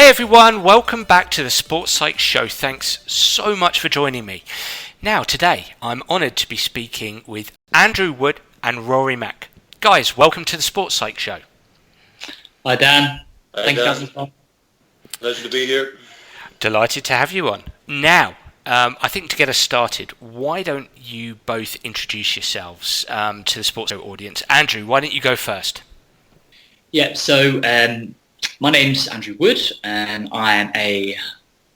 Hey everyone, welcome back to the Sports Psych Show. Thanks so much for joining me. Now today I'm honoured to be speaking with Andrew Wood and Rory Mack. Guys, welcome to the Sports Psych Show. Hi Dan. Thank you. Pleasure to be here. Delighted to have you on. Now, I think to get us started, why don't you both introduce yourselves to the Sports Psych audience? Andrew, why don't you go first? Yeah, so my name's Andrew Wood and I am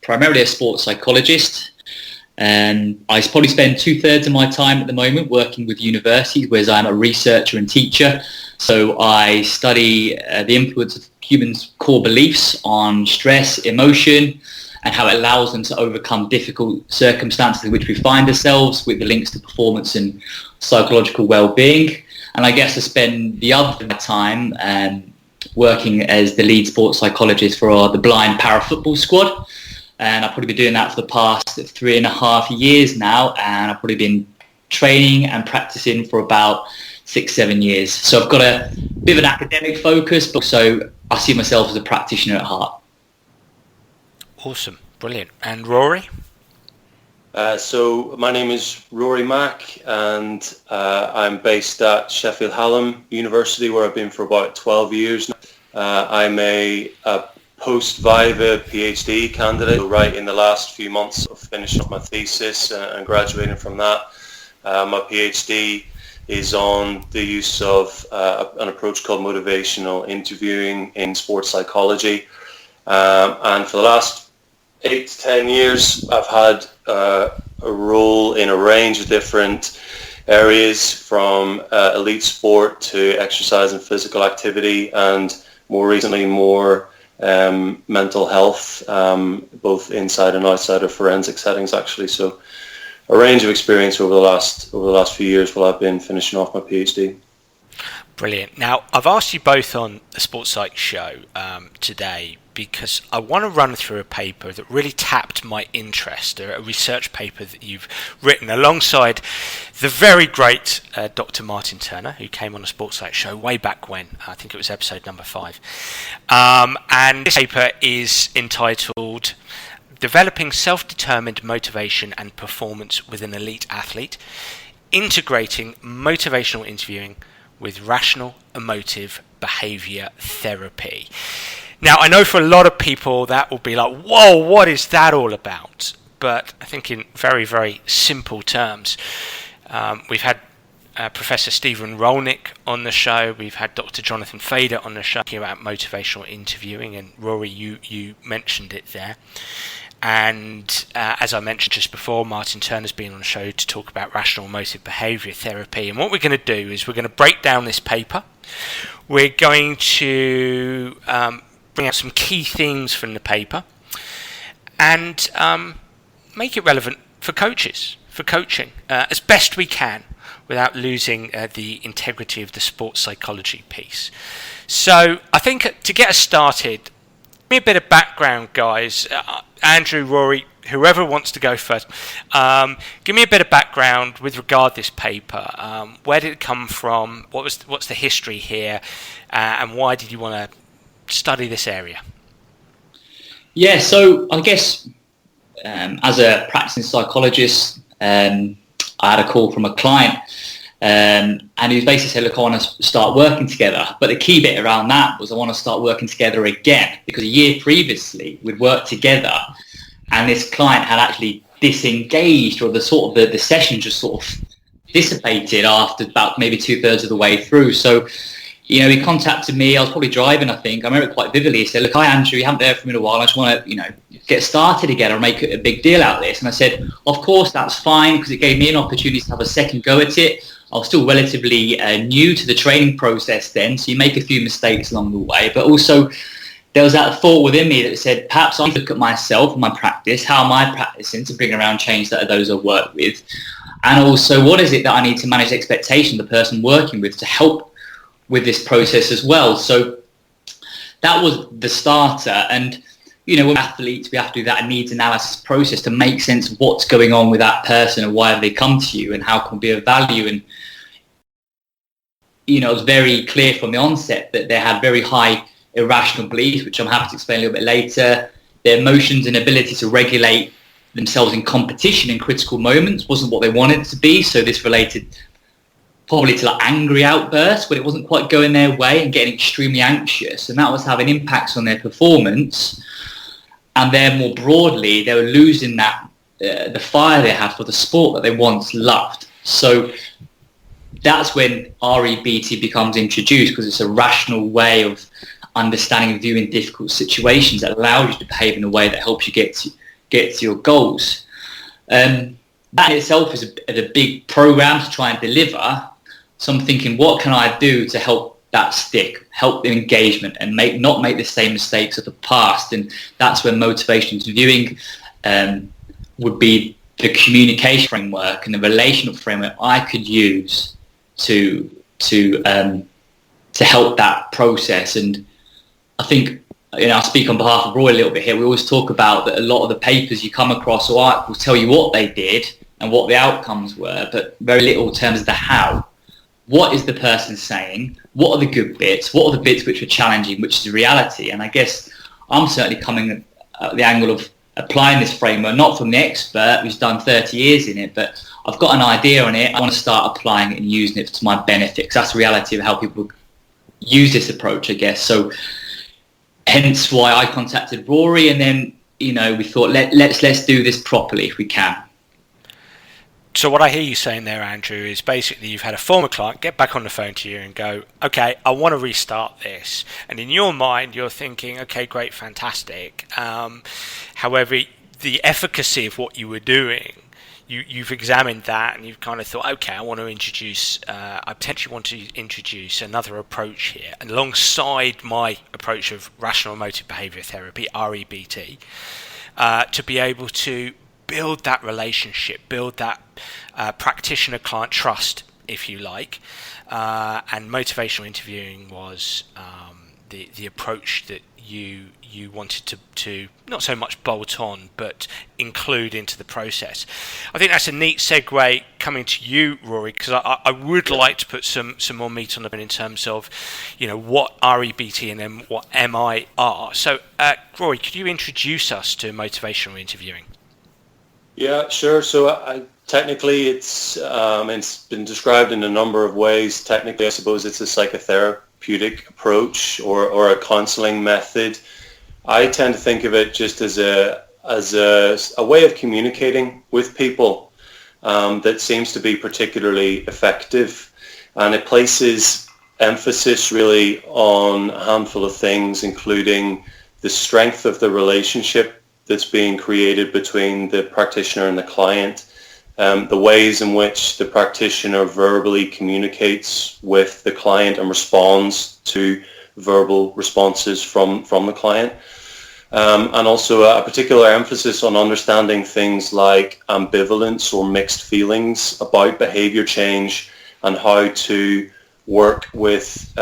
primarily a sports psychologist. I probably spend 2/3 of my time at the moment working with universities, whereas I'm a researcher and teacher. So I study the influence of humans' core beliefs on stress, emotion, and how it allows them to overcome difficult circumstances in which we find ourselves, with the links to performance and psychological well-being. And I guess I spend the other time working as the lead sports psychologist for the blind para-football squad. And I've probably been doing that for the past 3.5 years now, and I've probably been training and practicing for about 6-7 years. So I've got a bit of an academic focus, but also I see myself as a practitioner at heart. Awesome, brilliant. And Rory? So my name is Rory Mack, and I'm based at Sheffield Hallam University, where I've been for about 12 years now. I'm a post-Viva PhD candidate, right in the last few months of finishing up my thesis and graduating from that. My PhD is on the use of an approach called Motivational Interviewing in sports psychology. And for the last 8 to 10 years, I've had a role in a range of different areas, from elite sport to exercise and physical activity, and more recently more mental health, both inside and outside of forensic settings actually. So a range of experience over the last few years while I've been finishing off my PhD. Brilliant. Now, I've asked you both on the Sports Psych Show today because I want to run through a paper that really tapped my interest, a research paper that you've written alongside the very great Dr. Martin Turner, who came on the Sports Psych Show way back when. I think it was episode number 5. And this paper is entitled Developing Self-Determined Motivation and Performance with an Elite Athlete, Integrating Motivational Interviewing with Rational Emotive Behavioural Therapy. Now, I know for a lot of people that will be like, whoa, what is that all about? But I think in very, very simple terms, we've had Professor Stephen Rolnick on the show. We've had Dr. Jonathan Fader on the show talking about motivational interviewing. And Rory, you mentioned it there. And as I mentioned just before, Martin Turner's been on the show to talk about Rational Emotive Behavioural Therapy. And what we're going to do is we're going to break down this paper. We're going to bring out some key themes from the paper and make it relevant for coaches, for coaching, as best we can without losing the integrity of the sports psychology piece. So I think to get us started, give me a bit of background, guys. Andrew, Rory, whoever wants to go first, give me a bit of background with regard to this paper. Where did it come from? What's the history here? And why did you want to study this area? Yeah, so I guess as a practicing psychologist, I had a call from a client and he was basically said, look, I want to start working together. But the key bit around that was I want to start working together again, because a year previously we'd worked together and this client had actually disengaged, or the session just sort of dissipated after about maybe 2/3 of the way through. So, he contacted me. I was probably driving, I think. I remember it quite vividly. He said, look, hi, Andrew, you haven't been there for me in a while. I just want to, get started again or make a big deal out of this. And I said, of course, that's fine, because it gave me an opportunity to have a second go at it. I was still relatively new to the training process then, so you make a few mistakes along the way. But also, there was that thought within me that said, perhaps I look at myself and my practice. How am I practicing to bring around change that are those I work with? And also, what is it that I need to manage expectation of the person working with to help with this process as well? So that was the starter. And with athletes, we have to do that needs analysis process to make sense of what's going on with that person and why have they come to you and how can be of value. And it was very clear from the onset that they had very high irrational beliefs, which I'm happy to explain a little bit later. Their emotions and ability to regulate themselves in competition in critical moments wasn't what they wanted it to be. So this related probably to like angry outbursts when it wasn't quite going their way and getting extremely anxious. And that was having impacts on their performance. And then more broadly, they were losing that the fire they had for the sport that they once loved. So that's when REBT becomes introduced, because it's a rational way of understanding and viewing difficult situations that allows you to behave in a way that helps you get to your goals. That in itself is a big program to try and deliver. So I'm thinking, what can I do to help that stick, help the engagement, and not make the same mistakes of the past? And that's where motivational interviewing would be the communication framework and the relational framework I could use to help that process. And I think, I'll speak on behalf of Roy a little bit here. We always talk about that a lot of the papers you come across will tell you what they did and what the outcomes were, but very little in terms of the how. What is the person saying? What are the good bits? What are the bits which are challenging, which is reality? And I guess I'm certainly coming at the angle of applying this framework, not from the expert who's done 30 years in it, but I've got an idea on it. I want to start applying it and using it to my benefit, because that's the reality of how people use this approach, I guess. So hence why I contacted Rory, and then, we thought, let's do this properly if we can. So what I hear you saying there, Andrew, is basically you've had a former client get back on the phone to you and go, okay, I want to restart this. And in your mind, you're thinking, okay, great, fantastic. However, the efficacy of what you were doing, you've examined that and you've kind of thought, okay, I potentially want to introduce another approach here alongside my approach of Rational Emotive Behavioural Therapy, REBT, to be able to build that relationship, build that practitioner-client trust, if you like. And motivational interviewing was the approach that you wanted to not so much bolt on, but include into the process. I think that's a neat segue coming to you, Rory, because I would like to put some more meat on the bone in terms of, what REBT and then what MI are. So, Rory, could you introduce us to motivational interviewing? Yeah, sure. So technically it's been described in a number of ways. Technically, I suppose it's a psychotherapeutic approach or a counseling method. I tend to think of it just as a way of communicating with people that seems to be particularly effective. And it places emphasis really on a handful of things, including the strength of the relationship that's being created between the practitioner and the client, the ways in which the practitioner verbally communicates with the client and responds to verbal responses from the client, and also a particular emphasis on understanding things like ambivalence or mixed feelings about behavior change and how to work with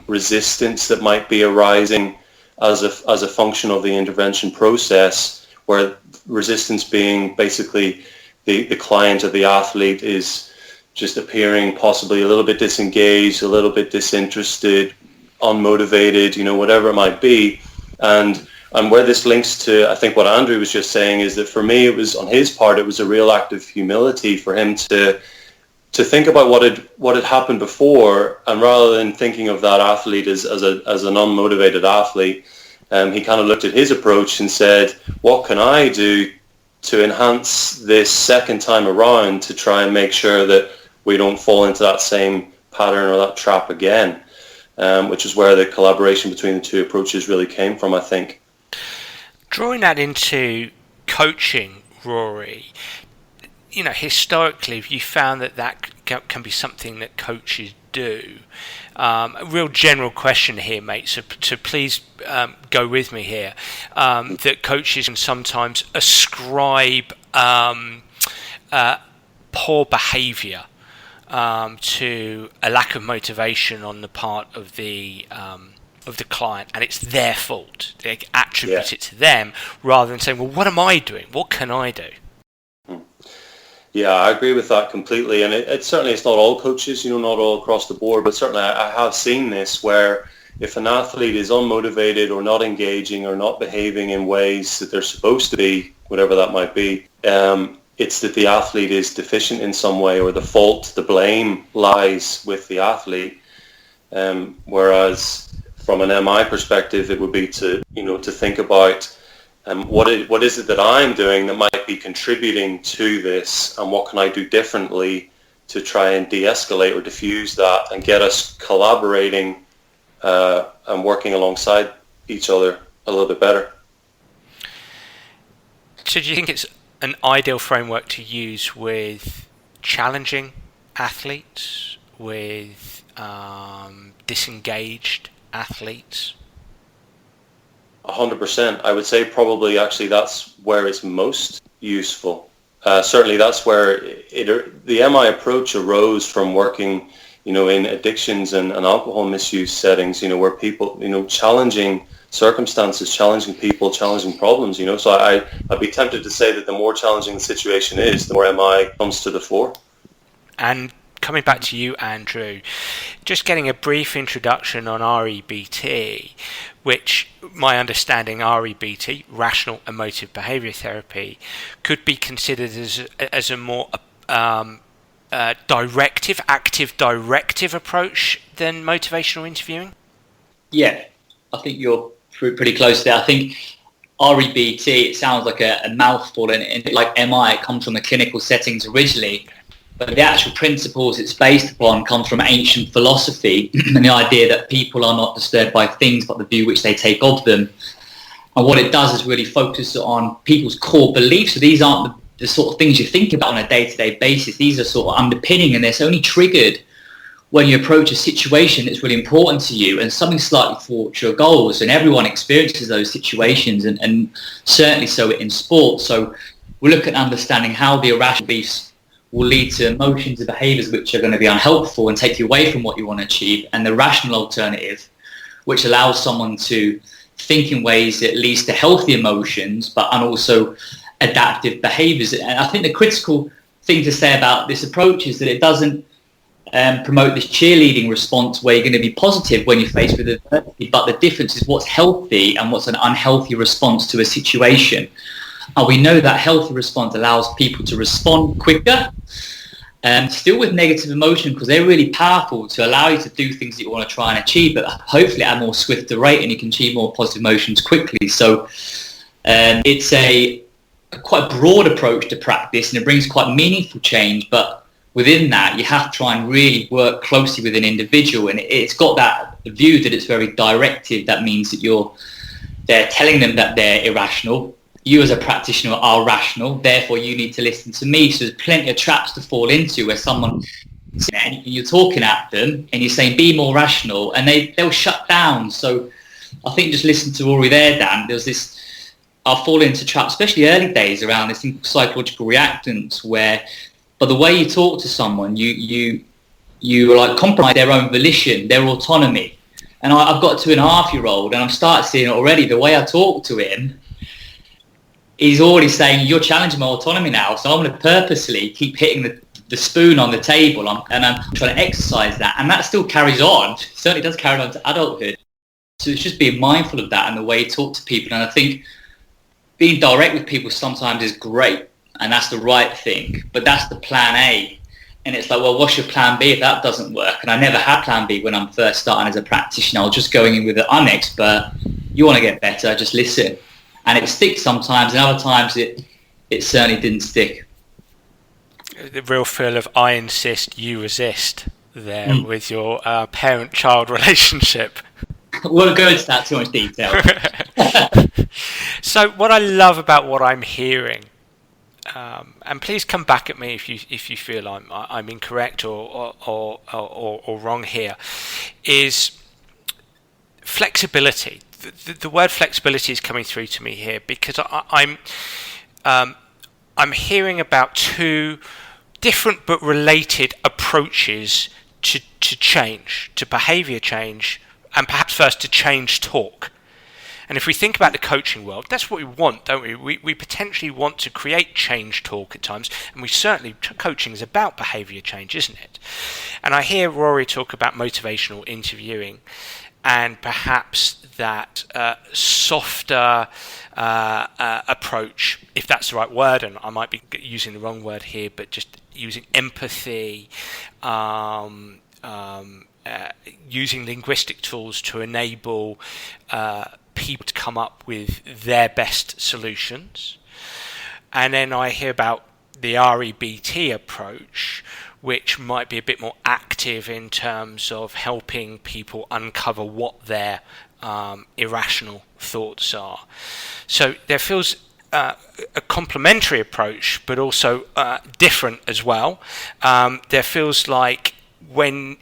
resistance that might be arising as a function of the intervention process, where resistance being basically the client or the athlete is just appearing possibly a little bit disengaged, a little bit disinterested, unmotivated, whatever it might be. And where this links to, I think what Andrew was just saying, is that for me, it was on his part, it was a real act of humility for him to think about what had happened before, and rather than thinking of that athlete as an unmotivated athlete, he kind of looked at his approach and said, what can I do to enhance this second time around to try and make sure that we don't fall into that same pattern or that trap again, which is where the collaboration between the two approaches really came from, I think. Drawing that into coaching, Rory, historically, have you found that can be something that coaches do? A real general question here, mate, so please go with me here, that coaches can sometimes ascribe poor behaviour to a lack of motivation on the part of the client, and it's their fault. They attribute it to them rather than saying, well, what am I doing? What can I do? Yeah, I agree with that completely. And it's certainly, it's not all coaches, not all across the board, but certainly I have seen this where, if an athlete is unmotivated or not engaging or not behaving in ways that they're supposed to be, whatever that might be, it's that the athlete is deficient in some way, or the fault, the blame lies with the athlete. Whereas from an MI perspective, it would be to think about what is it that I'm doing that might be contributing to this, and what can I do differently to try and de-escalate or diffuse that and get us collaborating and working alongside each other a little bit better. So do you think it's an ideal framework to use with challenging athletes, with disengaged athletes? 100%. I would say probably actually that's where it's most useful. Certainly that's where the MI approach arose from working, in addictions and alcohol misuse settings, where people, challenging circumstances, challenging people, challenging problems, So I'd be tempted to say that the more challenging the situation is, the more MI comes to the fore. And coming back to you, Andrew, just getting a brief introduction on REBT, which my understanding REBT, Rational Emotive Behavioural Therapy, could be considered as a more active directive approach than motivational interviewing? Yeah, I think you're pretty close there. I think REBT, it sounds like a mouthful, and like MI, it comes from the clinical settings originally. But the actual principles it's based upon come from ancient philosophy and the idea that people are not disturbed by things but the view which they take of them. And what it does is really focus on people's core beliefs. So these aren't the sort of things you think about on a day-to-day basis. These are sort of underpinning, and they're only triggered when you approach a situation that's really important to you and something slightly thwarts your goals. And everyone experiences those situations, and certainly so in sport. So we look at understanding how the irrational beliefs will lead to emotions and behaviours which are going to be unhelpful and take you away from what you want to achieve, and the rational alternative, which allows someone to think in ways that leads to healthy emotions but and also adaptive behaviours. And I think the critical thing to say about this approach is that it doesn't promote this cheerleading response where you're going to be positive when you're faced with adversity, but the difference is what's healthy and what's an unhealthy response to a situation. And we know that healthy response allows people to respond quicker, still with negative emotion, because they're really powerful to allow you to do things that you want to try and achieve, but hopefully at a more swifter rate, and you can achieve more positive emotions quickly. So it's a quite broad approach to practice, and it brings quite meaningful change, but within that you have to try and really work closely with an individual, and it's got that view that it's very directive. That means that they're telling them that they're irrational. You as a practitioner are rational, therefore you need to listen to me. So there's plenty of traps to fall into where someone, and you're talking at them and you're saying be more rational, and they'll shut down. So I think just listen to Rory there, Dan. There's this, I'll fall into traps, especially early days, around this thing called psychological reactance, where by the way you talk to someone, you like compromise their own volition, their autonomy. And I've got a 2.5-year-old, and I've started seeing it already. The way I talk to him, he's already saying, you're challenging my autonomy now, so I'm going to purposely keep hitting the spoon on the table, and I'm trying to exercise that. And that still carries on. It certainly does carry on to adulthood. So it's just being mindful of that and the way you talk to people. And I think being direct with people sometimes is great, and that's the right thing, but that's the plan A. And it's like, well, what's your plan B if that doesn't work? And I never had plan B when I'm first starting as a practitioner. I was just going in with I'm expert, you want to get better, just listen. And it sticks sometimes, and other times it certainly didn't stick. The real feel of I insist, you resist there with your parent-child relationship. We won't go into that too much detail. So what I love about what I'm hearing, and please come back at me if you feel I'm incorrect or wrong here, is flexibility. The word flexibility is coming through to me here, because I'm hearing about two different but related approaches to change, to behaviour change, and perhaps first to change talk. And if we think about the coaching world, that's what we want, don't we? We potentially want to create change talk at times, and we certainly, coaching is about behaviour change, isn't it? And I hear Rory talk about motivational interviewing, and perhaps that softer approach, if that's the right word, and I might be using the wrong word here, but just using empathy, using linguistic tools to enable people to come up with their best solutions. And then I hear about the REBT approach, which might be a bit more active in terms of helping people uncover what their irrational thoughts are. So there feels a complementary approach, but also different as well. There feels like when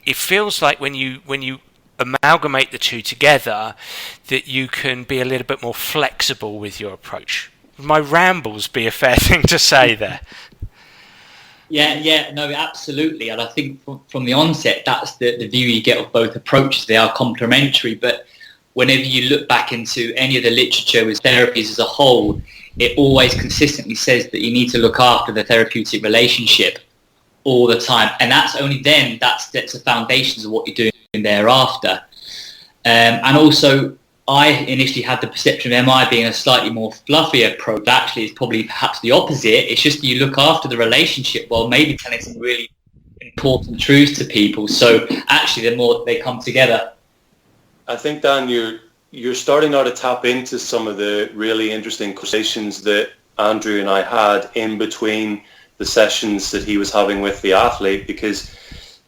you amalgamate the two together, that you can be a little bit more flexible with your approach. My rambles be a fair thing to say there. Yeah, no, absolutely. And I think from the onset, that's the view you get of both approaches. They are complementary, but whenever you look back into any of the literature with therapies as a whole, it always consistently says that you need to look after the therapeutic relationship all the time. And that's only then, that's the foundations of what you're doing thereafter. And also, I initially had the perception of MI being a slightly more fluffy approach. Actually, it's probably perhaps the opposite. It's just that you look after the relationship while maybe telling some really important truths to people. So actually, the more they come together. I think, Dan, you're starting now to tap into some of the really interesting conversations that Andrew and I had in between the sessions that he was having with the athlete, because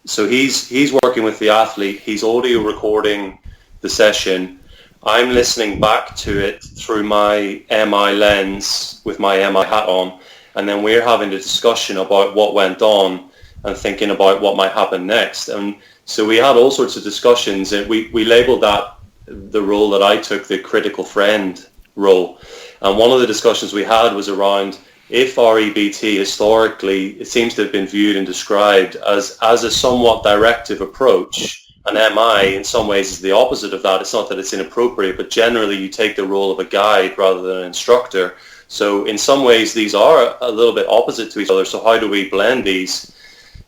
so he's working with the athlete, he's audio recording the session. I'm listening back to it through my MI lens with my MI hat on, and then we're having a discussion about what went on and thinking about what might happen next. And so we had all sorts of discussions, and we labeled that the role that I took, the critical friend role. And one of the discussions we had was around if REBT historically, it seems to have been viewed and described as a somewhat directive approach. And MI in some ways is the opposite of that. It's not that it's inappropriate, but generally you take the role of a guide rather than an instructor. So in some ways these are a little bit opposite to each other. So how do we blend these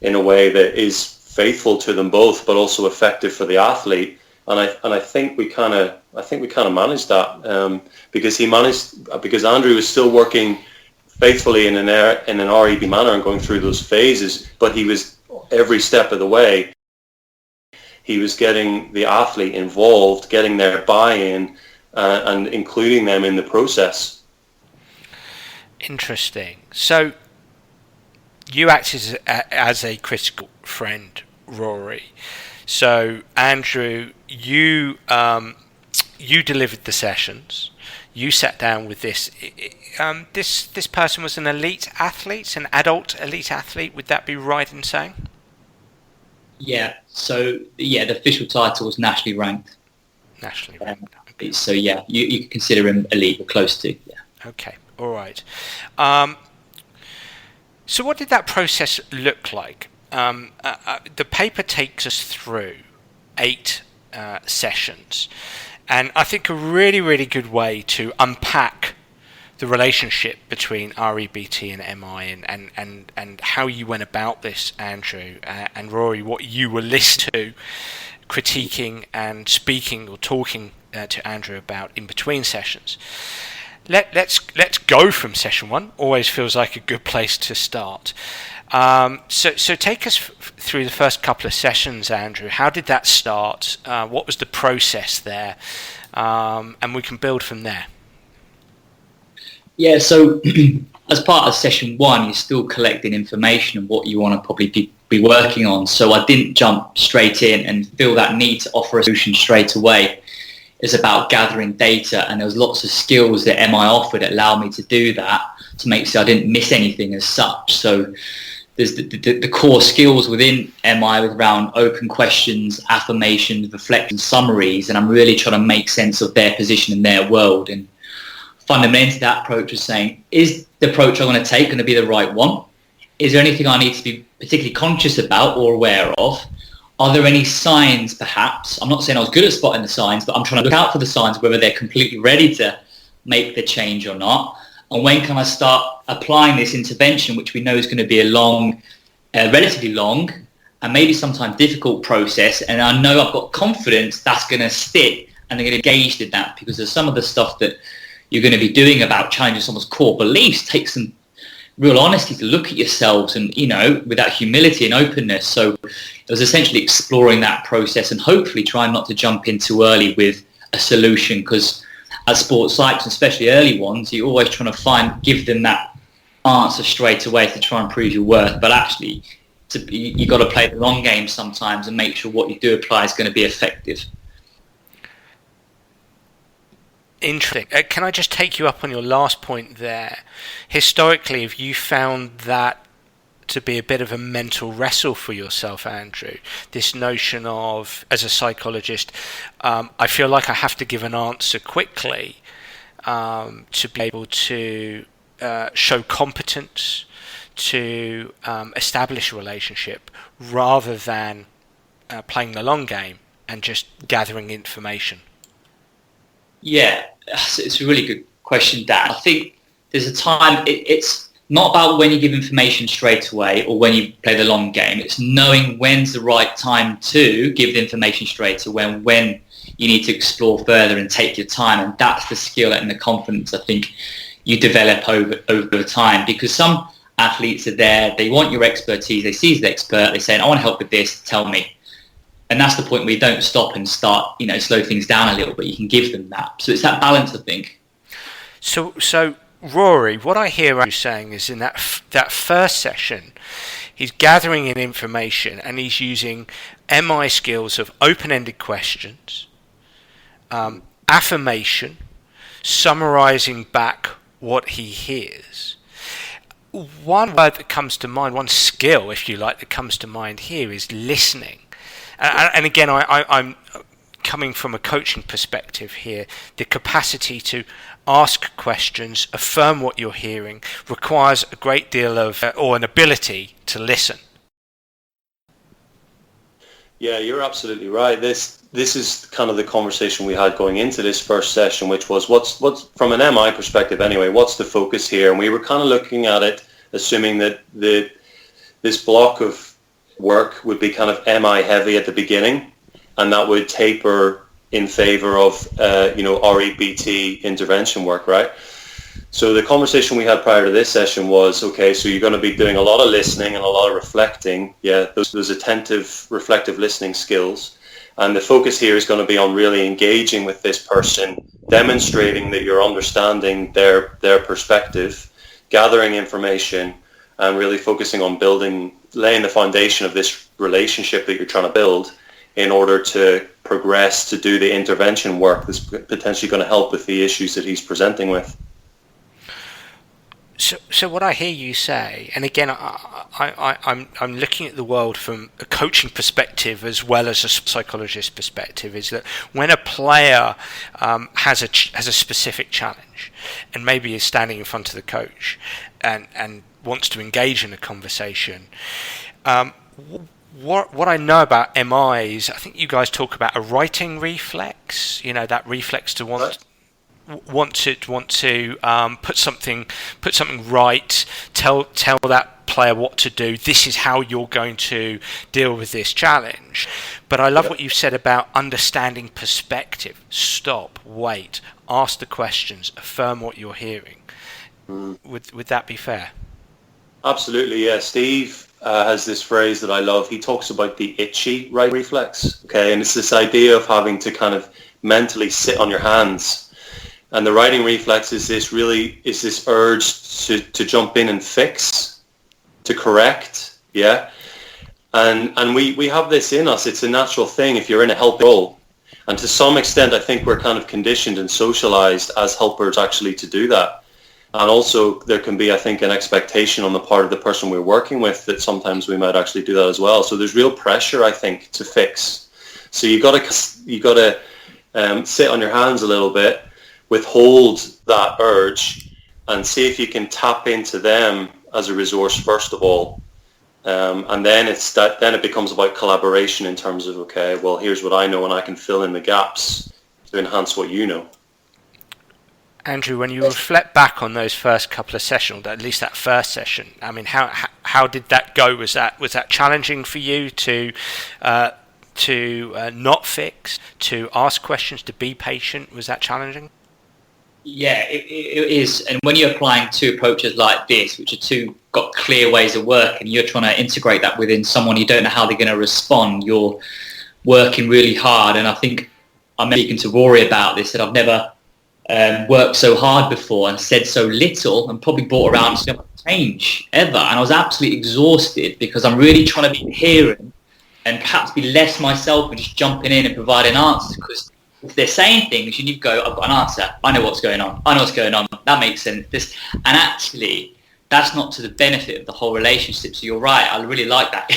in a way that is faithful to them both, but also effective for the athlete? And I think we kind of managed that because Andrew was still working faithfully in an REB manner and going through those phases, but he was every step of the way. He was getting the athlete involved, getting their buy-in, and including them in the process. Interesting. So you act as a critical friend, Rory. So Andrew, you delivered the sessions. You sat down with this. This person was an elite athlete, an adult elite athlete. Would that be right in saying? Yeah. So the official title was nationally ranked. Nationally ranked. Okay. So you could consider him elite or close to. Yeah. Okay. All right. So what did that process look like? The paper takes us through 8 sessions, and I think a really, really good way to unpack the relationship between REBT and MI and how you went about this, Andrew, and Rory, what you were listening to, critiquing and speaking or talking to Andrew about in between sessions. Let's go from session 1. Always feels like a good place to start. So take us through the first couple of sessions, Andrew. How did that start? What was the process there? And we can build from there. Yeah, so as part of session 1, you're still collecting information on what you want to probably be working on. So I didn't jump straight in and feel that need to offer a solution straight away. It's about gathering data, and there was lots of skills that MI offered that allowed me to do that to make sure I didn't miss anything as such. So there's the core skills within MI with around open questions, affirmations, reflections, summaries, and I'm really trying to make sense of their position in their world. And fundamentally, that approach is saying, is the approach I'm going to take going to be the right one? Is there anything I need to be particularly conscious about or aware of? Are there any signs, perhaps? I'm not saying I was good at spotting the signs, but I'm trying to look out for the signs, whether they're completely ready to make the change or not. And when can I start applying this intervention, which we know is going to be a relatively long, and maybe sometimes difficult process, and I know I've got confidence that's going to stick and they're going to engage in that, because there's some of the stuff that you're going to be doing about challenging someone's core beliefs takes some real honesty to look at yourselves and, with that humility and openness. So it was essentially exploring that process and hopefully trying not to jump in too early with a solution, because as sports psychs, especially early ones, you're always trying to give them that answer straight away to try and prove your worth. But actually, you got to play the long game sometimes and make sure what you do apply is going to be effective. Interesting. Can I just take you up on your last point there? Historically, have you found that to be a bit of a mental wrestle for yourself, Andrew? This notion of, as a psychologist, I feel like I have to give an answer quickly to be able to show competence, to establish a relationship, rather than playing the long game and just gathering information. Yeah, it's a really good question, Dan. I think there's a time, it's not about when you give information straight away or when you play the long game. It's knowing when's the right time to give the information straight away, when you need to explore further and take your time. And that's the skill and the confidence I think you develop over time, because some athletes are there, they want your expertise, they see the expert, they say, I want to help with this, tell me. And that's the point where you don't stop and start, slow things down a little bit. You can give them that. So it's that balance, I think. So Rory, what I hear you saying is in that first session, he's gathering in information and he's using MI skills of open-ended questions, affirmation, summarising back what he hears. One word that comes to mind, one skill, if you like, that comes to mind here is listening. And again, I'm coming from a coaching perspective here. The capacity to ask questions, affirm what you're hearing, requires a great deal of, or an ability to listen. Yeah, you're absolutely right. This is kind of the conversation we had going into this first session, which was what's from an MI perspective anyway, what's the focus here? And we were kind of looking at it, assuming that this block of work would be kind of MI heavy at the beginning, and that would taper in favor of REBT intervention work, right? So the conversation we had prior to this session was, okay, so you're going to be doing a lot of listening and a lot of reflecting. Yeah, those attentive, reflective listening skills. And the focus here is going to be on really engaging with this person, demonstrating that you're understanding their perspective, gathering information, and really focusing on laying the foundation of this relationship that you're trying to build in order to progress to do the intervention work that's potentially going to help with the issues that he's presenting with. So what I hear you say, and again, I'm looking at the world from a coaching perspective as well as a psychologist perspective, is that when a player has a specific challenge and maybe is standing in front of the coach and wants to engage in a conversation, what I know about MI is, I think you guys talk about a writing reflex. That reflex to want to put something right, tell that player what to do. This is how you're going to deal with this challenge. But I love what you said about understanding perspective. Stop, wait, ask the questions, affirm what you're hearing. Would that be fair? Absolutely, yeah. Steve has this phrase that I love. He talks about the itchy right reflex. Okay, and it's this idea of having to kind of mentally sit on your hands. And the writing reflex is this urge to jump in and fix, to correct, yeah. And we have this in us. It's a natural thing if you're in a helping role. And to some extent, I think we're kind of conditioned and socialized as helpers actually to do that. And also there can be, I think, an expectation on the part of the person we're working with that sometimes we might actually do that as well. So there's real pressure, I think, to fix. So you got to sit on your hands a little bit, withhold that urge, and see if you can tap into them as a resource first of all, and then it becomes about collaboration in terms of, okay, well, here's what I know and I can fill in the gaps to enhance what you know. Andrew, when you reflect back on those first couple of sessions, at least that first session, I mean, how did that go? Was that challenging for you to not fix, to ask questions, to be patient? Was that challenging? Yeah, it is. And when you're applying two approaches like this, which are got clear ways of working, you're trying to integrate that within someone you don't know how they're going to respond. You're working really hard. And I think I'm speaking to Rory about this, that I've never worked so hard before and said so little and probably brought around so much change ever. And I was absolutely exhausted because I'm really trying to be hearing and perhaps be less myself and just jumping in and providing answers, because if they're saying things, you need to go, I've got an answer. I know what's going on. I know what's going on. That makes sense. And actually, that's not to the benefit of the whole relationship. So you're right. I really like that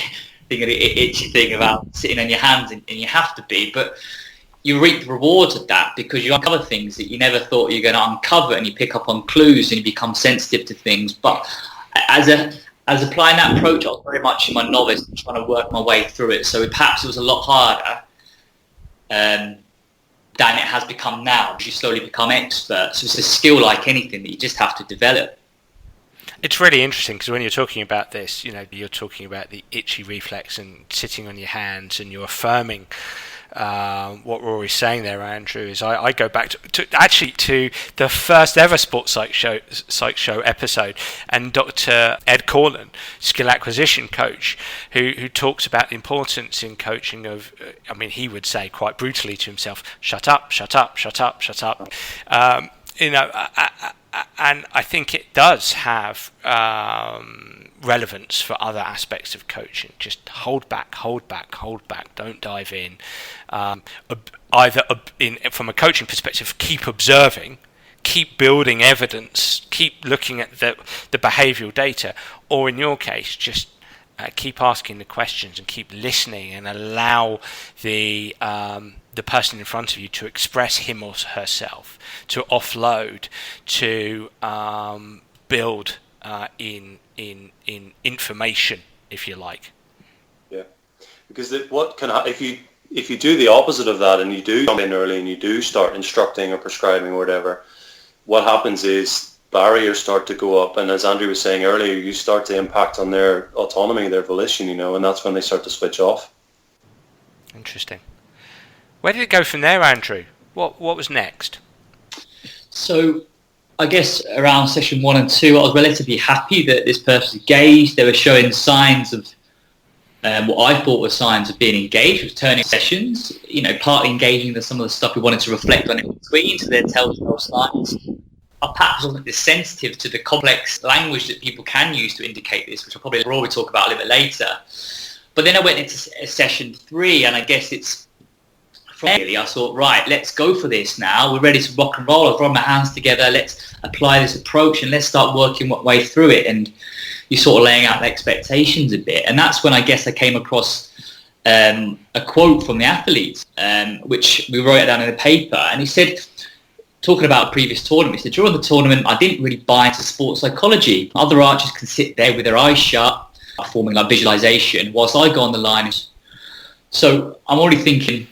thing, the itchy thing about sitting on your hands, and you have to be. But you reap the rewards of that because you uncover things that you never thought you were going to uncover, and you pick up on clues and you become sensitive to things. But as applying that approach, I was very much in my novice and trying to work my way through it. So perhaps it was a lot harder than it has become now, as you slowly become expert. So it's a skill like anything that you just have to develop. It's really interesting because when you're talking about this, you're talking about the itchy reflex and sitting on your hands, and you're affirming what Rory's saying there, Andrew. Is I go back to the first ever sports psych show episode, and Dr. Ed Corlin, skill acquisition coach, who talks about the importance in coaching of, he would say quite brutally to himself, shut up, shut up, shut up, shut up. And I think it does have relevance for other aspects of coaching. Just hold back, hold back, hold back. Don't dive in. From a coaching perspective, keep observing, keep building evidence, keep looking at the behavioural data, or in your case, just keep asking the questions and keep listening, and allow the person in front of you to express him or herself, to offload, to build in information, if you like. Yeah, because if you do the opposite of that, and you do come in early and you do start instructing or prescribing or whatever, what happens is barriers start to go up, and as Andrew was saying earlier, you start to impact on their autonomy, their volition, and that's when they start to switch off. Interesting. Where did it go from there, Andrew? What was next? So I guess around session 1 and 2, I was relatively happy that this person was engaged. They were showing signs of what I thought were signs of being engaged, with turning sessions, partly engaging in some of the stuff we wanted to reflect on in between, so their telltale signs. I perhaps wasn't as sensitive to the complex language that people can use to indicate this, which I'll probably talk about a little bit later. But then I went into session 3, and I guess it's really, I thought, right, let's go for this now. We're ready to rock and roll. I've run my hands together. Let's apply this approach and let's start working our way through it. And you're sort of laying out the expectations a bit. And that's when I guess I came across a quote from the athlete, which we wrote it down in the paper. And he said, talking about a previous tournament, he said, during the tournament, I didn't really buy into sports psychology. Other archers can sit there with their eyes shut, forming like visualization, whilst I go on the line. So I'm already thinking,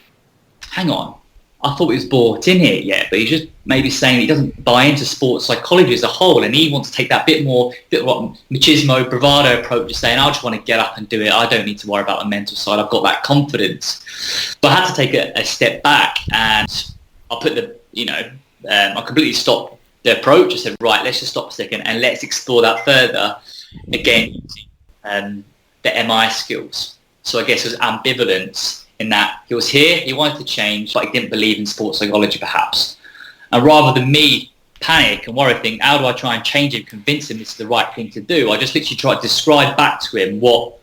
hang on, I thought he was bought in here yet, but he's just maybe saying he doesn't buy into sports psychology as a whole, and he wants to take that bit more machismo, bravado approach of saying, I just want to get up and do it. I don't need to worry about the mental side. I've got that confidence. But I had to take a step back, and I put I completely stopped the approach. I said, right, let's just stop a second and let's explore that further. Again, the MI skills. So I guess it was ambivalence in that he was here, he wanted to change, but he didn't believe in sports psychology perhaps. And rather than me panic and worry, think, how do I try and change him, convince him this is the right thing to do, I just literally tried to describe back to him what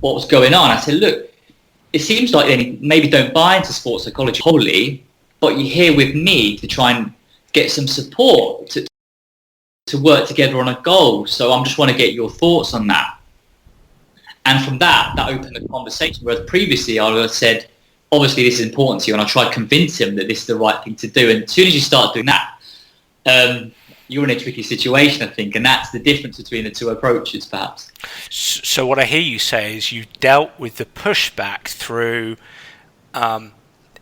was going on. I said, look, it seems like they maybe don't buy into sports psychology wholly, but you're here with me to try and get some support to work together on a goal. So I'm just want to get your thoughts on that. And from that opened the conversation, whereas previously I would have said, obviously this is important to you, and I try to convince him that this is the right thing to do. And as soon as you start doing that, you're in a tricky situation, I think, and that's the difference between the two approaches, perhaps. So what I hear you say is you dealt with the pushback through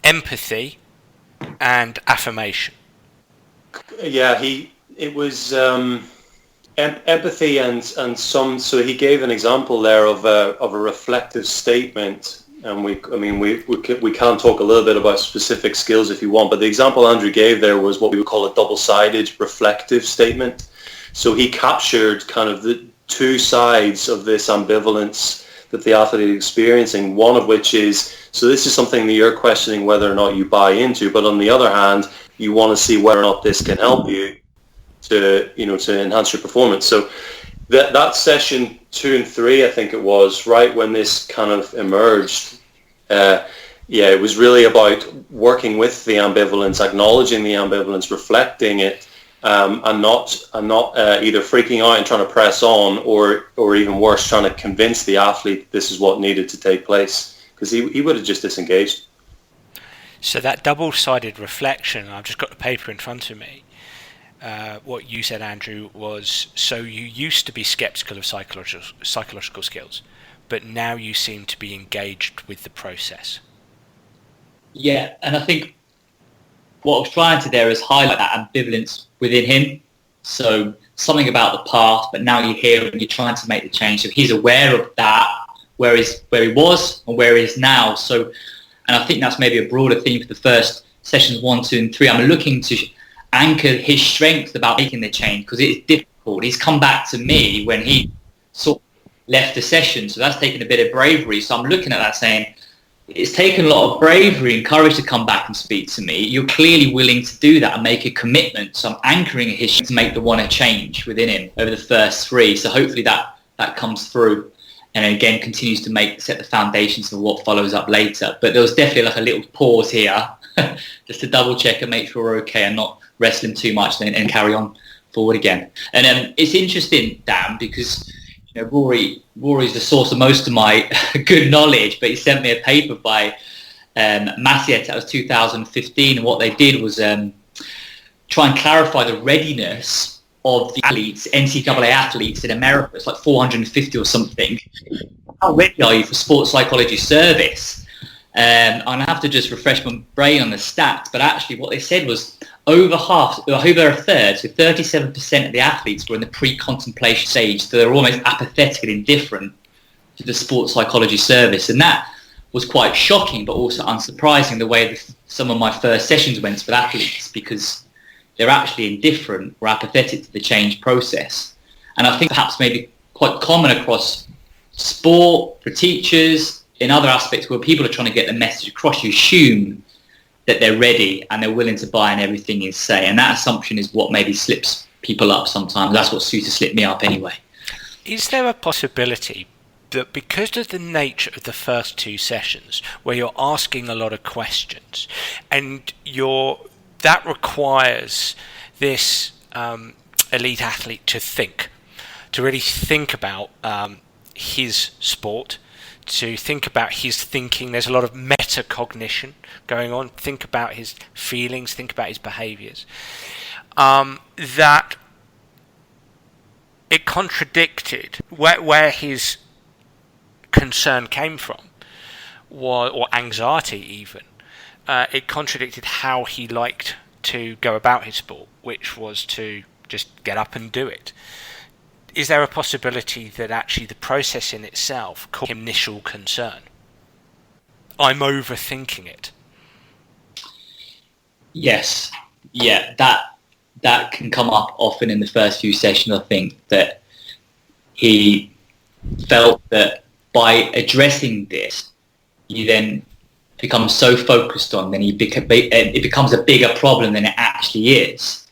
empathy and affirmation. Yeah, it was empathy and some. So he gave an example there of a reflective statement, and we can talk a little bit about specific skills if you want. But the example Andrew gave there was what we would call a double-sided reflective statement. So he captured kind of the two sides of this ambivalence that the athlete is experiencing, one of which is, so this is something that you're questioning whether or not you buy into, but on the other hand, you want to see whether or not this can help you to enhance your performance. So that session 2 and 3, I think it was, right when this kind of emerged, it was really about working with the ambivalence, acknowledging the ambivalence, reflecting it, and not either freaking out and trying to press on, or even worse, trying to convince the athlete this is what needed to take place, because he would have just disengaged. So that double-sided reflection, I've just got the paper in front of me. What you said, Andrew, was so you used to be skeptical of psychological skills, but now you seem to be engaged with the process. Yeah, and I think what I was trying to there is highlight that ambivalence within him. So something about the past, but now you hear it and you're trying to make the change. So he's aware of that, where he was and where he is now. So, and I think that's maybe a broader theme for the first sessions 1, 2, and 3. I'm looking to anchor his strength about making the change, because it's difficult. He's come back to me when he sort of left the session, so that's taken a bit of bravery. So I'm looking at that saying, it's taken a lot of bravery and courage to come back and speak to me. You're clearly willing to do that and make a commitment. So I'm anchoring his strength to make the one a change within him over the first 3. So hopefully that comes through, and again continues to set the foundations for what follows up later. But there was definitely like a little pause here just to double check and make sure we're okay and not wrestling too much and carry on forward again. And it's interesting, Dan, because Rory's the source of most of my good knowledge, but he sent me a paper by Massiet, that was 2015, and what they did was try and clarify the readiness of the athletes, NCAA athletes in America. It's like 450 or something. How ready are you for sports psychology service? And I have to just refresh my brain on the stats, but actually what they said was over a third, so 37% of the athletes were in the pre-contemplation stage, so they're almost apathetic and indifferent to the sports psychology service. And that was quite shocking, but also unsurprising, the way some of my first sessions went with athletes, because they're actually indifferent or apathetic to the change process. And I think perhaps maybe quite common across sport, for teachers, in other aspects where people are trying to get the message across, you assume that they're ready and they're willing to buy in everything you say. And that assumption is what maybe slips people up sometimes. That's what seems to slip me up anyway. Is there a possibility that because of the nature of the first 2 sessions, where you're asking a lot of questions, and that requires this elite athlete to really think about his sport, to think about his thinking? There's a lot of metacognition going on. Think about his feelings, think about his behaviours. That it contradicted where his concern came from, or anxiety even. It contradicted how he liked to go about his sport, which was to just get up and do it. Is there a possibility that actually the process in itself caused him initial concern? I'm overthinking it. Yes. Yeah, that can come up often in the first few sessions. I think that he felt that by addressing this, you then become so focused on, then it becomes a bigger problem than it actually is.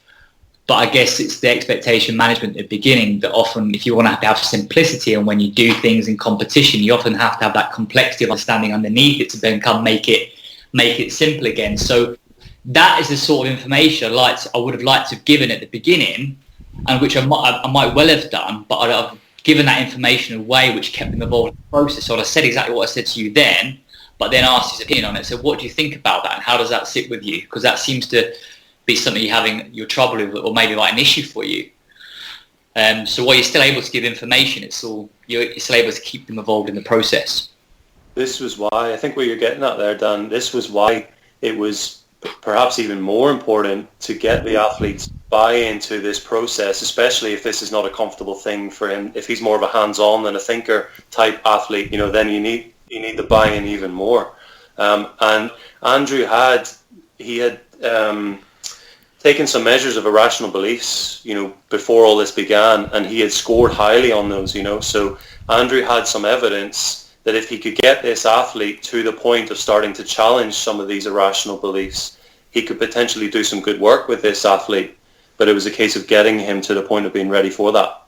But I guess it's the expectation management at the beginning that often, if you want to have simplicity, and when you do things in competition, you often have to have that complexity of understanding underneath it to then make it simple again. So that is the sort of information I would have liked to have given at the beginning, and which I might well have done, but I'd have given that information away, which kept them involved in the process. So I said exactly what I said to you then, but then asked his opinion on it. So what do you think about that, and how does that sit with you? Because that seems to be something you're trouble with, or maybe like an issue for you. So while you're still able to give information, you're still able to keep them involved in the process. This was why, I think what you're getting at there, Dan, this was why it was perhaps even more important to get the athletes buy into this process, especially if this is not a comfortable thing for him. If he's more of a hands-on than a thinker type athlete, then you need the buy-in even more. And Andrew had taken some measures of irrational beliefs, before all this began, and he had scored highly on those, So Andrew had some evidence that if he could get this athlete to the point of starting to challenge some of these irrational beliefs, he could potentially do some good work with this athlete. But it was a case of getting him to the point of being ready for that.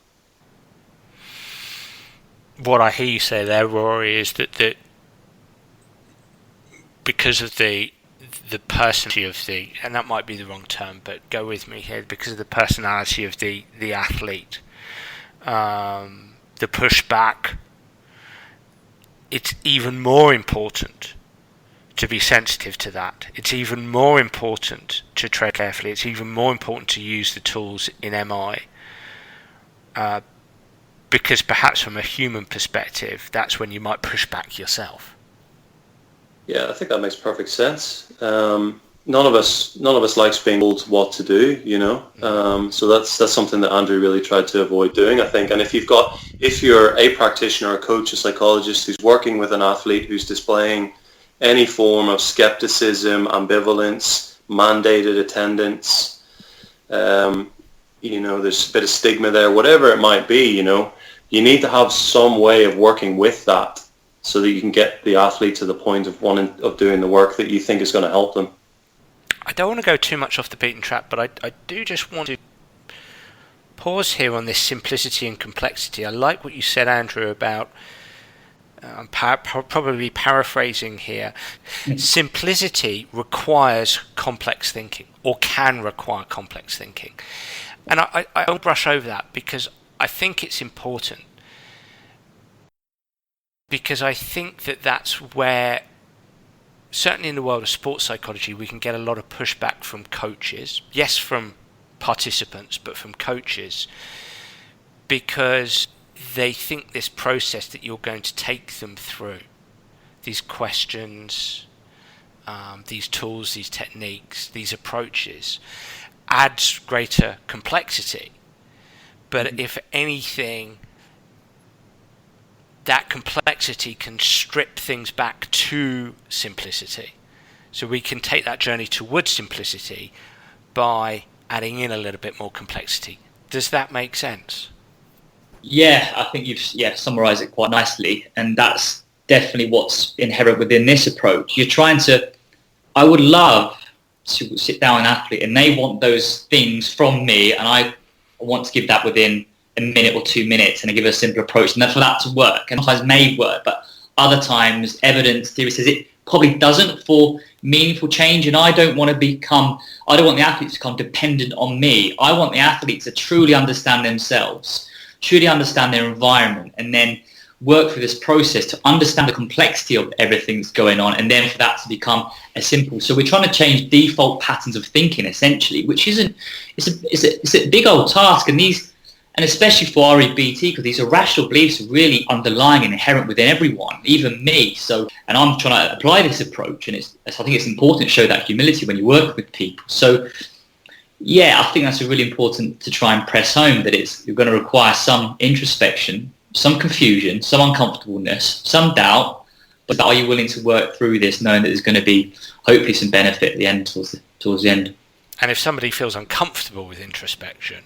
What I hear you say there, Rory, is that because of the personality of and that might be the wrong term, but go with me here, because of the personality of the athlete, the pushback, it's even more important to be sensitive to that. It's even more important to tread carefully. It's even more important to use the tools in MI, because perhaps from a human perspective, that's when you might push back yourself. Yeah, I think that makes perfect sense. None of us likes being told what to do, So that's something that Andrew really tried to avoid doing, I think. And if you're a practitioner, a coach, a psychologist who's working with an athlete who's displaying any form of skepticism, ambivalence, mandated attendance, there's a bit of stigma there, whatever it might be, you need to have some way of working with that so that you can get the athlete to the point of doing the work that you think is going to help them. I don't want to go too much off the beaten track, but I do just want to pause here on this simplicity and complexity. I like what you said, Andrew, about, I'm probably paraphrasing here, simplicity requires complex thinking, or can require complex thinking. And I don't brush over that, because I think it's important. Because I think that's where, certainly in the world of sports psychology, we can get a lot of pushback from coaches. Yes, from participants, but from coaches, because they think this process that you're going to take them through, these questions, these tools, these techniques, these approaches, adds greater complexity. But if anything, that complexity can strip things back to simplicity. So we can take that journey towards simplicity by adding in a little bit more complexity. Does that make sense? Yeah, I think you've summarised it quite nicely, and that's definitely what's inherent within this approach. I would love to sit down with an athlete and they want those things from me, and I want to give that within a minute or 2 minutes, and I give a simple approach, and for that to work. And sometimes may work, but other times evidence theory says it probably doesn't for meaningful change. And I don't want the athletes to become dependent on me. I want the athletes to truly understand themselves, truly understand their environment, and then work through this process to understand the complexity of everything that's going on, and then for that to become a simple. So we're trying to change default patterns of thinking, essentially, which it's a big old task, and especially for REBT, because these irrational beliefs are really underlying and inherent within everyone, even me. So, and I'm trying to apply this approach, and I think it's important to show that humility when you work with people. So, yeah, I think that's really important to try and press home, that you're going to require some introspection, some confusion, some uncomfortableness, some doubt, but are you willing to work through this, knowing that there's going to be hopefully some benefit at the end, towards the end. And if somebody feels uncomfortable with introspection,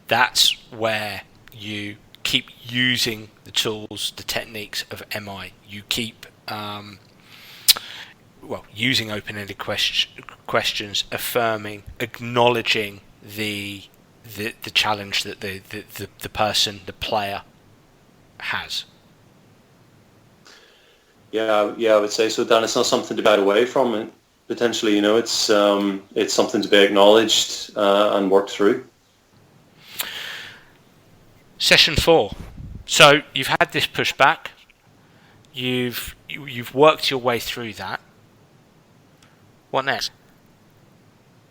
that's where you keep using the tools, the techniques of MI. You keep using open-ended questions, affirming, acknowledging the challenge that the person, the player, has. Yeah, I would say so, Dan. It's not something to back away from. It potentially, it's something to be acknowledged and worked through. Session 4. So you've had this pushback. You've worked your way through that. What next?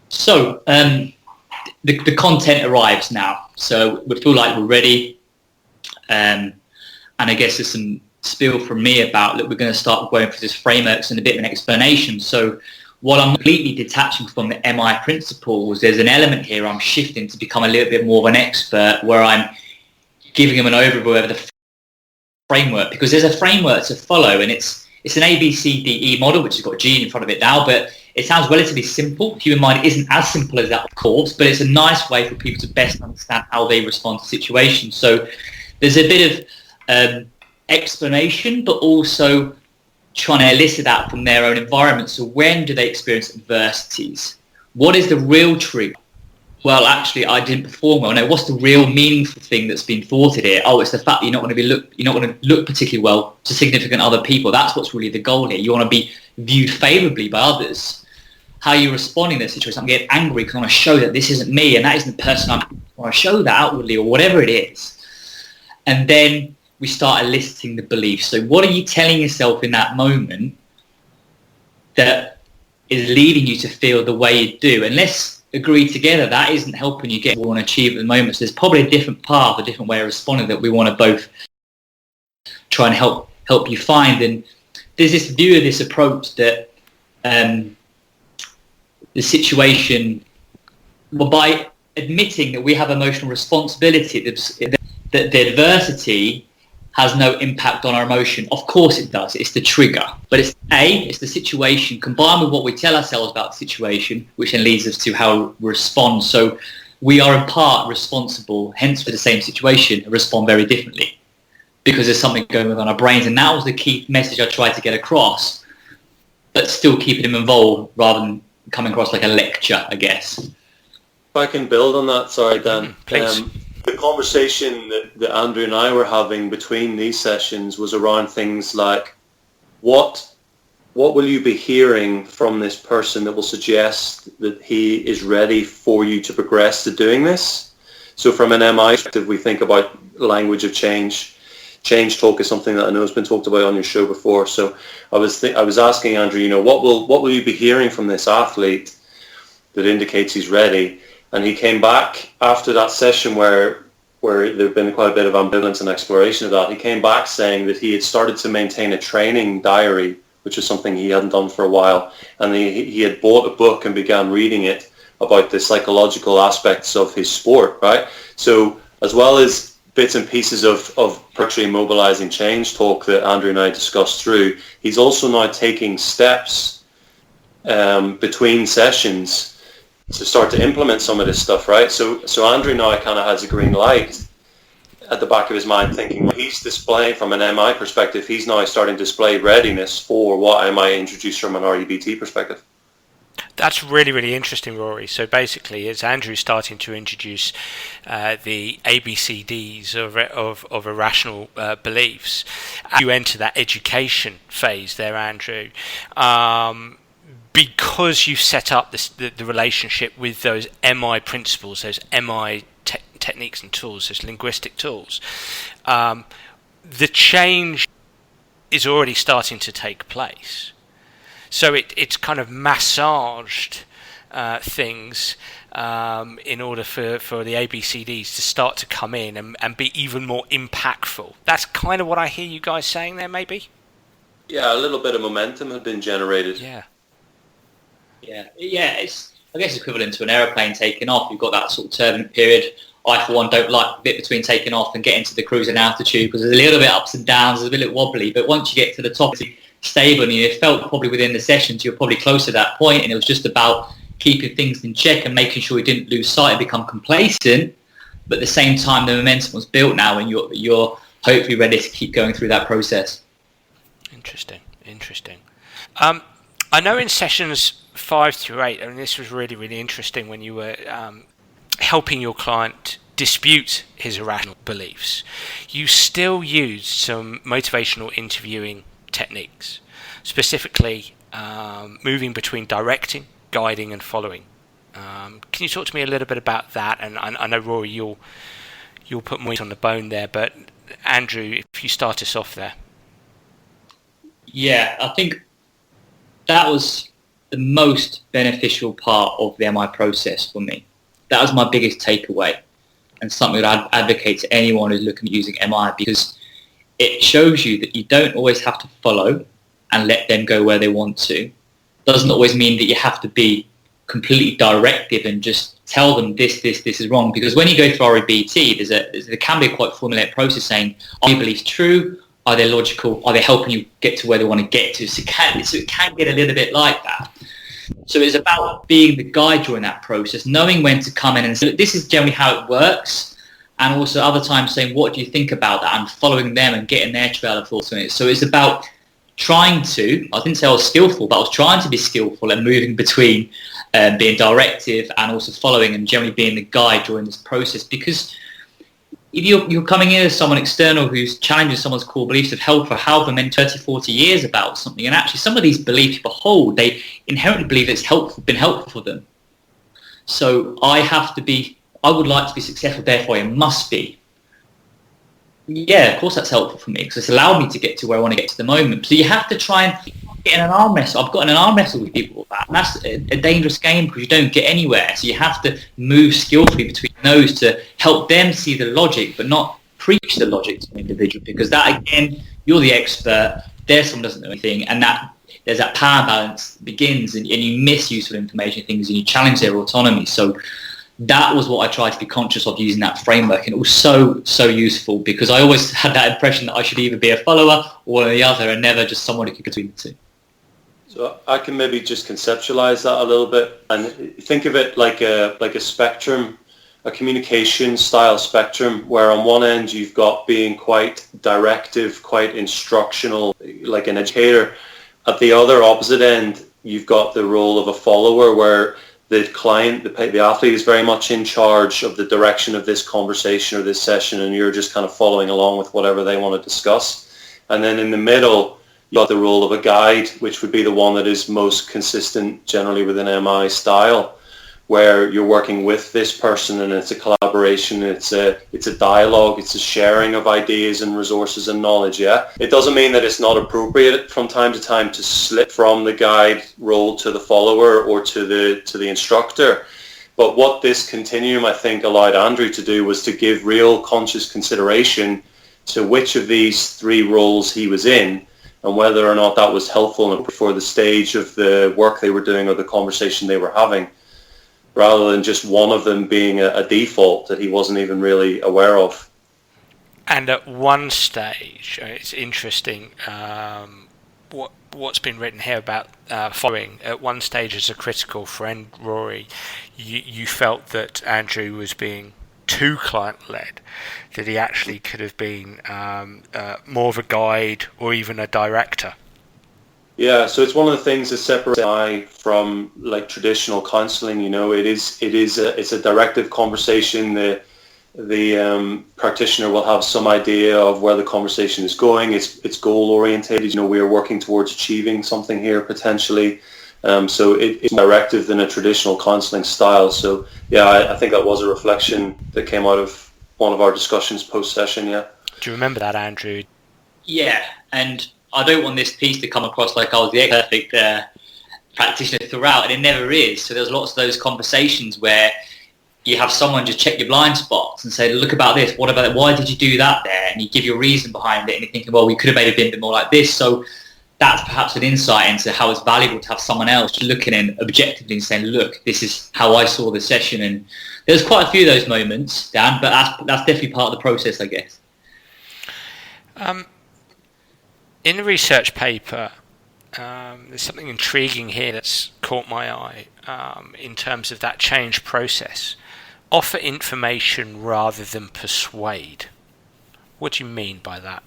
So the content arrives now. So we feel like we're ready. And I guess there's some spiel from me about that we're going to start going through this frameworks and a bit of an explanation. So while I'm completely detaching from the MI principles, there's an element here I'm shifting to become a little bit more of an expert, where I'm giving them an overview of the framework, because there's a framework to follow, and it's an ABCDE model, which has got G in front of it now, but it sounds relatively simple. Human mind isn't as simple as that, of course, but it's a nice way for people to best understand how they respond to situations. So there's a bit of explanation, but also trying to elicit that from their own environment. So when do they experience adversities? What is the real trigger? Well, actually, I didn't perform well. No, what's the real meaningful thing that's been thwarted here? Oh, it's the fact that you're not going to look particularly well to significant other people. That's what's really the goal here. You want to be viewed favourably by others. How you're responding to the situation. I'm getting angry because I want to show that this isn't me and that isn't the person I want to show that outwardly, or whatever it is. And then we start eliciting the beliefs. So what are you telling yourself in that moment that is leading you to feel the way you do? And let's agree together that isn't helping you get what you want to achieve at the moment. So there's probably a different path, a different way of responding that we want to both try and help you find. And there's this view of this approach that the situation, well, by admitting that we have emotional responsibility, that the adversity has no impact on our emotion. Of course it does. It's the trigger. But it's the situation combined with what we tell ourselves about the situation, which then leads us to how we respond. So we are in part responsible, hence for the same situation, respond very differently because there's something going on in our brains. And that was the key message I tried to get across, but still keeping them involved rather than coming across like a lecture, I guess. If I can build on that, sorry, Dan. Please. The conversation that Andrew and I were having between these sessions was around things like, what will you be hearing from this person that will suggest that he is ready for you to progress to doing this? So from an MI perspective, we think about language of change. Change talk is something that I know has been talked about on your show before. So I was asking Andrew, what will you be hearing from this athlete that indicates he's ready? And he came back after that session where there'd been quite a bit of ambivalence and exploration of that. He came back saying that he had started to maintain a training diary, which is something he hadn't done for a while. And he had bought a book and began reading it about the psychological aspects of his sport, right? So as well as bits and pieces of virtually mobilizing change talk that Andrew and I discussed through, he's also now taking steps between sessions to start to implement some of this stuff, right? So Andrew now kind of has a green light at the back of his mind, thinking, well, he's displaying from an MI perspective, he's now starting to display readiness for what I might introduce from an REBT perspective. That's really, really interesting, Rory. So basically, it's Andrew starting to introduce the ABCDs of irrational beliefs. You enter that education phase there, Andrew, because you've set up the relationship with those MI principles, those MI techniques and tools, those linguistic tools. The change is already starting to take place. So it's kind of massaged things in order for the ABCDs to start to come in and be even more impactful. That's kind of what I hear you guys saying there, maybe? Yeah, a little bit of momentum had been generated. Yeah. It's, I guess, equivalent to an aeroplane taking off. You've got that sort of turbulent period. I, for one, don't like the bit between taking off and getting to the cruising altitude because there's a little bit ups and downs, it's a bit wobbly. But once you get to the top, it's stable, and you felt probably within the sessions you're probably close to that point, and it was just about keeping things in check and making sure you didn't lose sight and become complacent. But at the same time, the momentum was built now, and you're hopefully ready to keep going through that process. Interesting. I know in sessions 5 through 8, and this was really, really interesting when you were helping your client dispute his irrational beliefs, you still used some motivational interviewing techniques, specifically moving between directing, guiding and following. Can you talk to me a little bit about that? And I know, Rory, you'll put more meat on the bone there, but Andrew, if you start us off there. Yeah, I think that was the most beneficial part of the MI process for me. That was my biggest takeaway, and something that I'd advocate to anyone who's looking at using MI, because it shows you that you don't always have to follow and let them go where they want to. doesn't always mean that you have to be completely directive and just tell them this is wrong. Because when you go through REBT, there can be a quite formulaic process saying, are your beliefs true? Are they logical? Are they helping you get to where they want to get to? So it can get a little bit like that. So it's about being the guide during that process, knowing when to come in and say, this is generally how it works. And also other times saying, what do you think about that? And following them and getting their trail of thoughts on it. So it's about trying to, I didn't say I was skillful, but I was trying to be skillful and moving between being directive and also following and generally being the guide during this process. Because if you're coming in as someone external who's challenging someone's core beliefs of health for however many 30, 40 years about something, and actually some of these beliefs people hold, they inherently believe it's been helpful for them. So I would like to be successful, therefore I must be. Yeah, of course that's helpful for me because it's allowed me to get to where I want to get to the moment. So you have to try and get in an arm wrestle. I've got in an arm wrestle with people with that, and that's a dangerous game because you don't get anywhere. So you have to move skillfully between those to help them see the logic, but not preach the logic to an individual, because that, again, you're the expert, there's someone who doesn't know anything, and that there's that power balance begins, and you miss useful information things and you challenge their autonomy. So that was what I tried to be conscious of using that framework, and it was so useful because I always had that impression that I should either be a follower or the other and never just someone who could between the two. So I can maybe just conceptualize that a little bit and think of it like a spectrum, a communication style spectrum, where on one end you've got being quite directive, quite instructional, like an educator. At the other opposite end, you've got the role of a follower, where the client, the athlete, is very much in charge of the direction of this conversation or this session, and you're just kind of following along with whatever they want to discuss. And then in the middle, you've got the role of a guide, which would be the one that is most consistent generally with an MI style, where you're working with this person and it's a collaboration, it's a dialogue, it's a sharing of ideas and resources and knowledge, yeah? It doesn't mean that it's not appropriate from time to time to slip from the guide role to the follower or to the instructor. But what this continuum, I think, allowed Andrew to do was to give real conscious consideration to which of these three roles he was in and whether or not that was helpful for the stage of the work they were doing or the conversation they were having, rather than just one of them being a default that he wasn't even really aware of. And at one stage, it's interesting what's been written here about following. At one stage, as a critical friend, Rory, you felt that Andrew was being too client-led, that he actually could have been more of a guide or even a director. Yeah, so it's one of the things that separates I from like traditional counselling. You know, it's a directive conversation. The practitioner will have some idea of where the conversation is going. It's goal orientated. You know, we are working towards achieving something here potentially. So it's more directive than a traditional counselling style. So yeah, I think that was a reflection that came out of one of our discussions post session. Yeah. Do you remember that, Andrew? Yeah, and I don't want this piece to come across like I was the perfect practitioner throughout, and it never is. So there's lots of those conversations where you have someone just check your blind spots and say, look about this, what about it, why did you do that there? And you give your reason behind it, and you're thinking, well, we could have made it a bit more like this. So that's perhaps an insight into how it's valuable to have someone else looking in objectively and saying, look, this is how I saw the session. And there's quite a few of those moments, Dan, but that's definitely part of the process, I guess. In the research paper, there's something intriguing here that's caught my eye in terms of that change process. Offer information rather than persuade. What do you mean by that?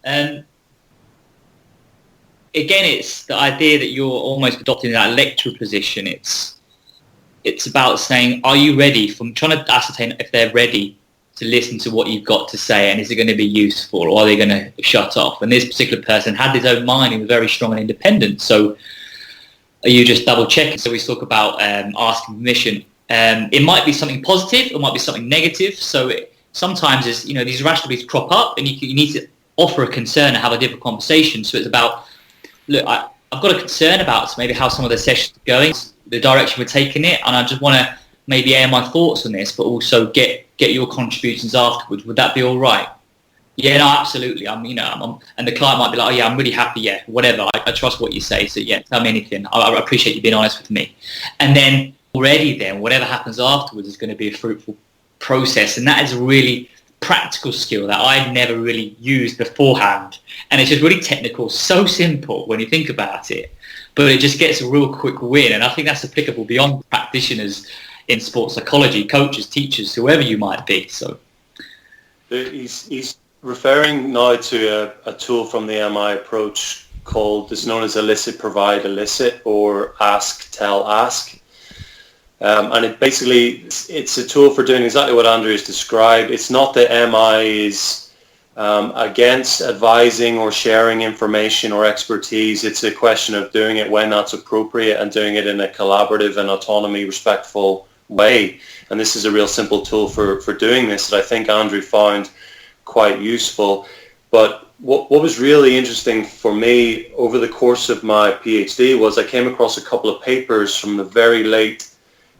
Again, it's the idea that you're almost adopting that lecturer position. It's about saying, are you ready? From trying to ascertain if they're ready to listen to what you've got to say, and is it going to be useful, or are they going to shut off? And this particular person had his own mind and was very strong and independent. So are you just double checking? So we talk about asking permission. It might be something positive, it might be something negative. So sometimes these rational beliefs crop up, and you need to offer a concern and have a different conversation. So it's about, look, I've got a concern about maybe how some of the sessions are going, the direction we're taking it, and I just want to maybe air my thoughts on this, but also get your contributions afterwards. Would that be all right? Yeah, no, absolutely. And the client might be like, oh yeah, I'm really happy. Yeah, whatever. I trust what you say. So yeah, tell me anything. I appreciate you being honest with me. And then already then, whatever happens afterwards is going to be a fruitful process. And that is a really practical skill that I've never really used beforehand. And it's just really technical, so simple when you think about it, but it just gets a real quick win. And I think that's applicable beyond practitioners in sports psychology, coaches, teachers, whoever you might be. So he's referring now to a tool from the MI approach called, it's known as elicit, provide, elicit, or ask, tell, ask. And it's a tool for doing exactly what Andrew has described. It's not that MI is against advising or sharing information or expertise. It's a question of doing it when that's appropriate and doing it in a collaborative and autonomy respectful way. And this is a real simple tool for doing this that I think Andrew found quite useful. But what was really interesting for me over the course of my PhD was I came across a couple of papers from the very late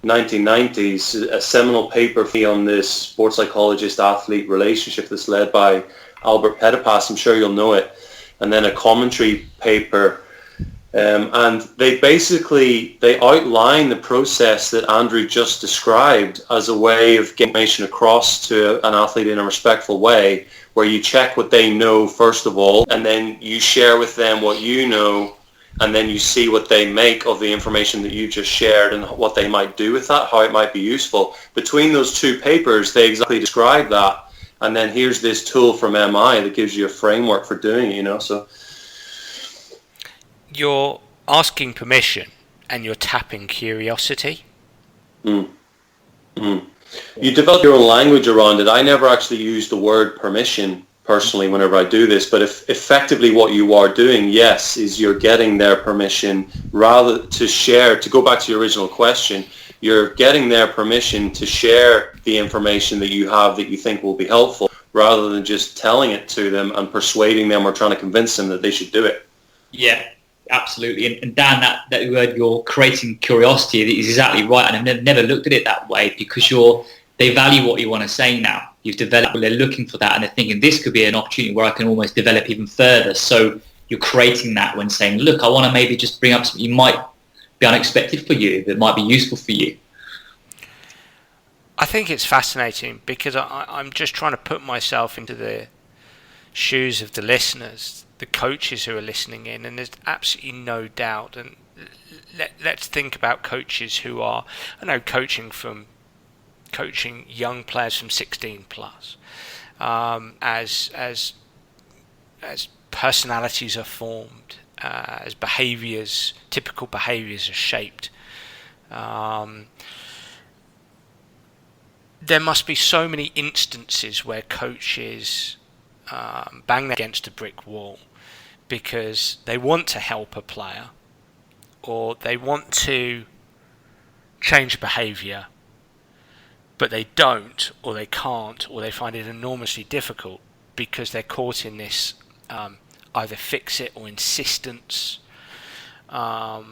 1990s, a seminal paper on this sports psychologist-athlete relationship that's led by Albert Petipas. I'm sure you'll know it. And then a commentary paper. And they outline the process that Andrew just described as a way of getting information across to an athlete in a respectful way, where you check what they know first of all, and then you share with them what you know, and then you see what they make of the information that you just shared and what they might do with that, how it might be useful. Between those two papers, they exactly describe that. And then here's this tool from MI that gives you a framework for doing it, so. You're asking permission and you're tapping curiosity. You develop your own language around it. I never actually use the word permission personally whenever I do this, but if effectively what you are doing, yes, is you're getting their permission rather to share, to go back to your original question, you're getting their permission to share the information that you have that you think will be helpful, rather than just telling it to them and persuading them or trying to convince them that they should do it. Yeah, absolutely. And Dan, that word, you're creating curiosity, is exactly right. And I've never looked at it that way, because they value what you want to say now. You've developed, they're looking for that, and they're thinking this could be an opportunity where I can almost develop even further. So you're creating that when saying, look, I want to maybe just bring up something you might be unexpected for you, that might be useful for you. I think it's fascinating because I'm just trying to put myself into the shoes of the listeners, the coaches who are listening in, and there's absolutely no doubt. And let's think about coaches who are, coaching young players from 16 plus, as personalities are formed, as typical behaviours are shaped. There must be so many instances where coaches bang against a brick wall because they want to help a player, or they want to change behaviour, but they don't, or they can't, or they find it enormously difficult because they're caught in this either fix it or insistence. They're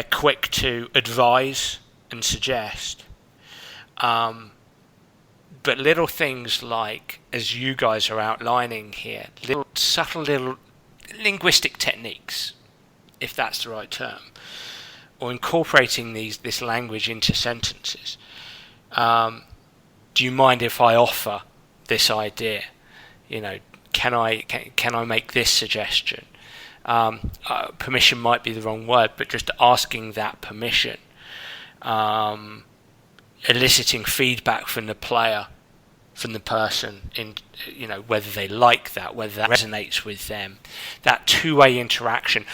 quick to advise and suggest. But little things like, as you guys are outlining here, subtle little linguistic techniques, if that's the right term, or incorporating this language into sentences. Do you mind if I offer this idea? Can I make this suggestion? Permission might be the wrong word, but just asking that permission, eliciting feedback from the player, from the person, in whether they like that, whether that resonates with them, that two-way interaction.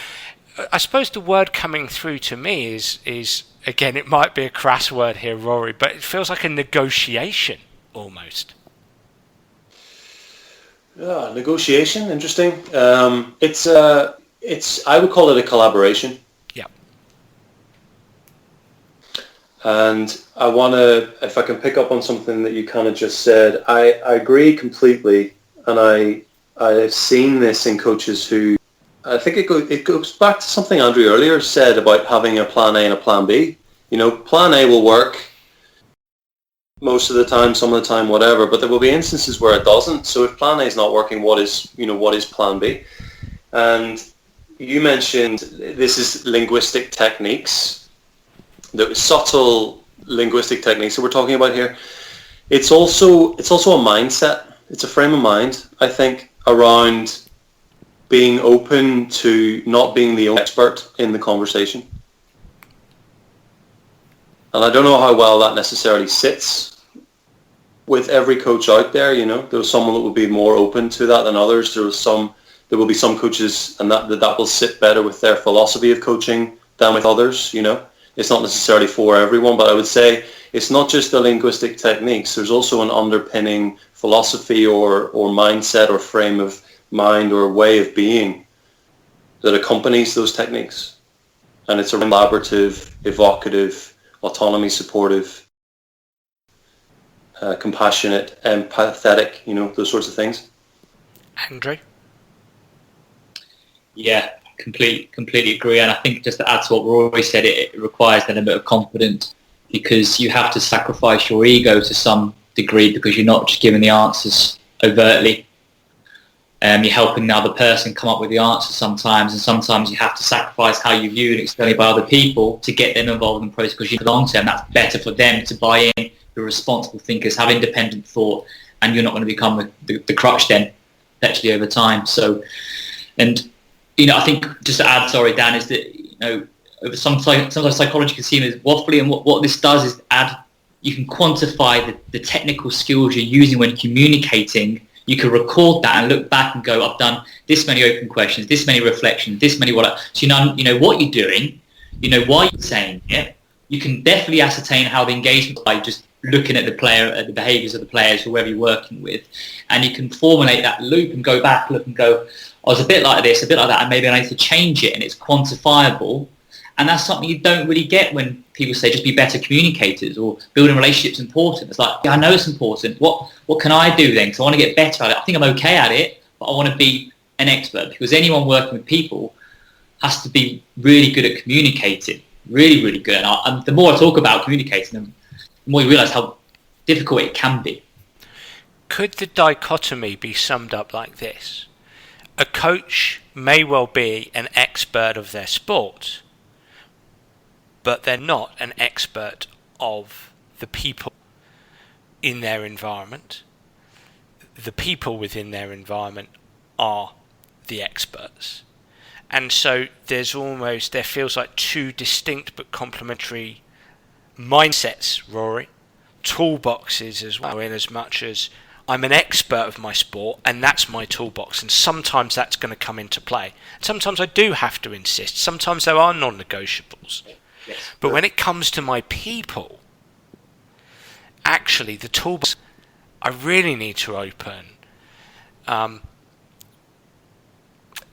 I suppose the word coming through to me is again, it might be a crass word here, Rory, but it feels like a negotiation almost. Yeah, negotiation, interesting. I would call it a collaboration. Yeah. And I want to, if I can pick up on something that you kind of just said, I agree completely, and I've seen this in coaches who, I think it goes back to something Andrew earlier said about having a plan A and a plan B. Plan A will work most of the time, some of the time, whatever. But there will be instances where it doesn't. So if plan A is not working, what is plan B? And you mentioned this is linguistic techniques, the subtle linguistic techniques that we're talking about here. It's also a mindset. It's a frame of mind, I think, around being open to not being the only expert in the conversation. And I don't know how well that necessarily sits with every coach out there. There's someone that will be more open to that than others. There will be some coaches, and that will sit better with their philosophy of coaching than with others. It's not necessarily for everyone, but I would say it's not just the linguistic techniques. There's also an underpinning philosophy or mindset or frame of mind or way of being that accompanies those techniques. And it's a collaborative, evocative, autonomy supportive, compassionate, empathetic, those sorts of things. Andrew? Yeah, completely agree. And I think just to add to what Rory said, it requires an element of confidence, because you have to sacrifice your ego to some degree, because you're not just giving the answers overtly. You're helping the other person come up with the answer sometimes, and sometimes you have to sacrifice how you view it externally by other people to get them involved in the process, because you belong to them. That's better for them to buy in, be responsible thinkers, have independent thought, and you're not going to become the crutch then, actually, over time. So, and I think just to add, sorry, Dan, is that sometimes psychology can seem as waffly, and what this does is you can quantify the technical skills you're using when communicating. You can record that and look back and go, I've done this many open questions, this many reflections, this many so you know what you're doing, why you're saying it. You can definitely ascertain how the engagement by just looking at the behaviours of the players, whoever you're working with, and you can formulate that loop and go back, look and go, I was a bit like this, a bit like that, and maybe I need to change it, and it's quantifiable. And that's something you don't really get when people say just be better communicators or building relationships important. It's like, yeah, I know it's important. What can I do then? Because I want to get better at it. I think I'm okay at it, but I want to be an expert, because anyone working with people has to be really good at communicating, really, really good. And the more I talk about communicating, the more you realise how difficult it can be. Could the dichotomy be summed up like this? A coach may well be an expert of their sport, but they're not an expert of the people in their environment. The people within their environment are the experts. And so there feels like two distinct but complementary mindsets, Rory, toolboxes as well, in as much as I'm an expert of my sport and that's my toolbox, and sometimes that's going to come into play. Sometimes I do have to insist. Sometimes there are non-negotiables. Yes. But when it comes to my people, actually the toolbox I really need to open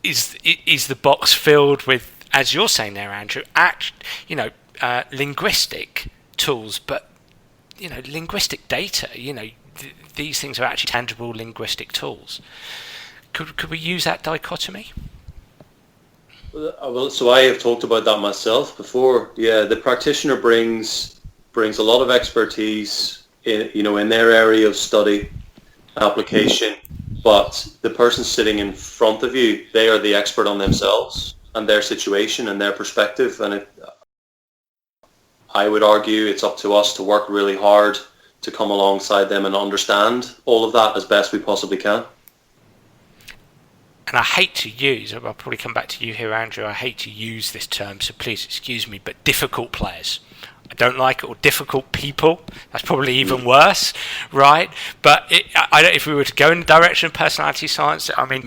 is the box filled with, as you're saying there, Andrew, linguistic tools, but linguistic data. These things are actually tangible linguistic tools. Could we use that dichotomy? Well, so I have talked about that myself before. Yeah, the practitioner brings a lot of expertise in their area of study, application, but the person sitting in front of you, they are the expert on themselves and their situation and their perspective. And I would argue it's up to us to work really hard to come alongside them and understand all of that as best we possibly can. And I hate to use, I'll probably come back to you here, Andrew, I hate to use this term, so please excuse me, but difficult players. I don't like it, or difficult people. That's probably even worse, right? But if we were to go in the direction of personality science, I mean,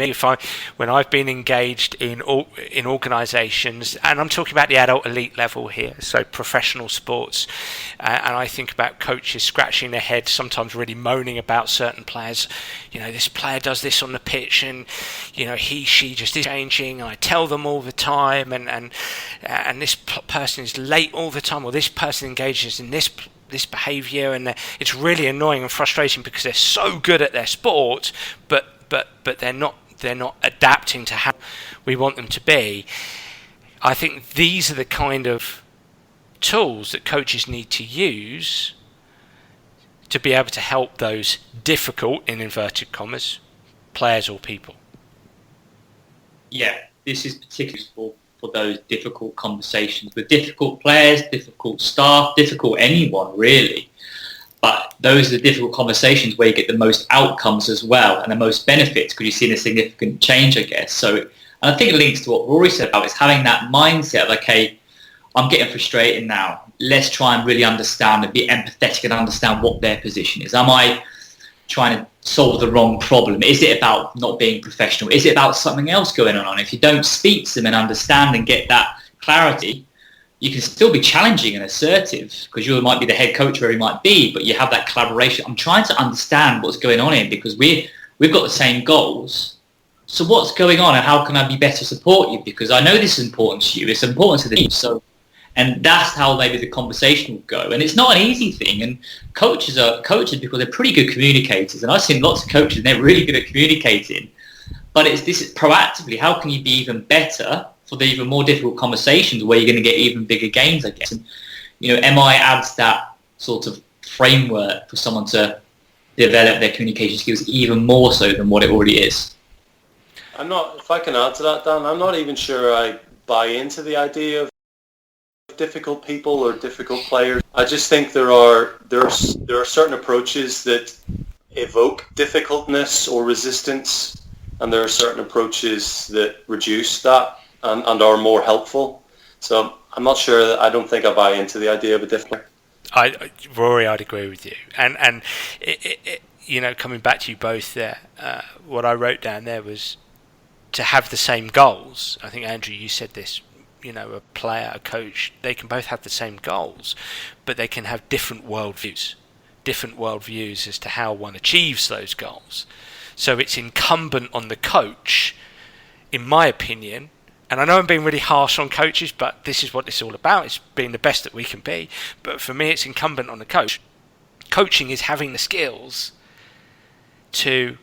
when I've been engaged in organisations, and I'm talking about the adult elite level here, so professional sports, and I think about coaches scratching their heads, sometimes really moaning about certain players. This player does this on the pitch, and she just is changing. And I tell them all the time, and this person is late all the time, or this person engages in this behaviour, and it's really annoying and frustrating because they're so good at their sport, but they're not adapting to how we want them to be. I think these are the kind of tools that coaches need to use to be able to help those difficult, in inverted commas, players or people? Yeah, this is particularly for those difficult conversations with difficult players, difficult staff, difficult anyone really. But those are the difficult conversations where you get the most outcomes as well and the most benefits because you've seen a significant change, I guess. So, and I think it links to what Rory said about is having that mindset of, okay, I'm getting frustrated now. Let's try and really understand and be empathetic and understand what their position is. Am I trying to solve the wrong problem? Is it about not being professional? Is it about something else going on? If you don't speak to them and understand and get that clarity, you can still be challenging and assertive because you might be the head coach where he might be, but you have that collaboration. I'm trying to understand what's going on here because we've got the same goals. So what's going on and how can I be better support you? Because I know this is important to you. It's important to the team. So, and that's how maybe the conversation will go. And it's not an easy thing. And coaches are coaches because they're pretty good communicators. And I've seen lots of coaches and they're really good at communicating. But it's this proactively, how can you be even better for the even more difficult conversations where you're going to get even bigger gains, I guess. And, MI adds that sort of framework for someone to develop their communication skills even more so than what it already is. If I can add to that, Dan, I'm not even sure I buy into the idea of difficult people or difficult players. I just think there are certain approaches that evoke difficultness or resistance, and there are certain approaches that reduce that and are more helpful. So I'm not sure. I don't think I buy into the idea of a difficult. Rory, I'd agree with you. And it, coming back to you both there, what I wrote down there was to have the same goals. I think, Andrew, you said this. A player, a coach, they can both have the same goals, but they can have different worldviews as to how one achieves those goals. So it's incumbent on the coach, in my opinion, and I know I'm being really harsh on coaches, but this is what it's all about. It's being the best that we can be. But for me, it's incumbent on the coach. Coaching is having the skills to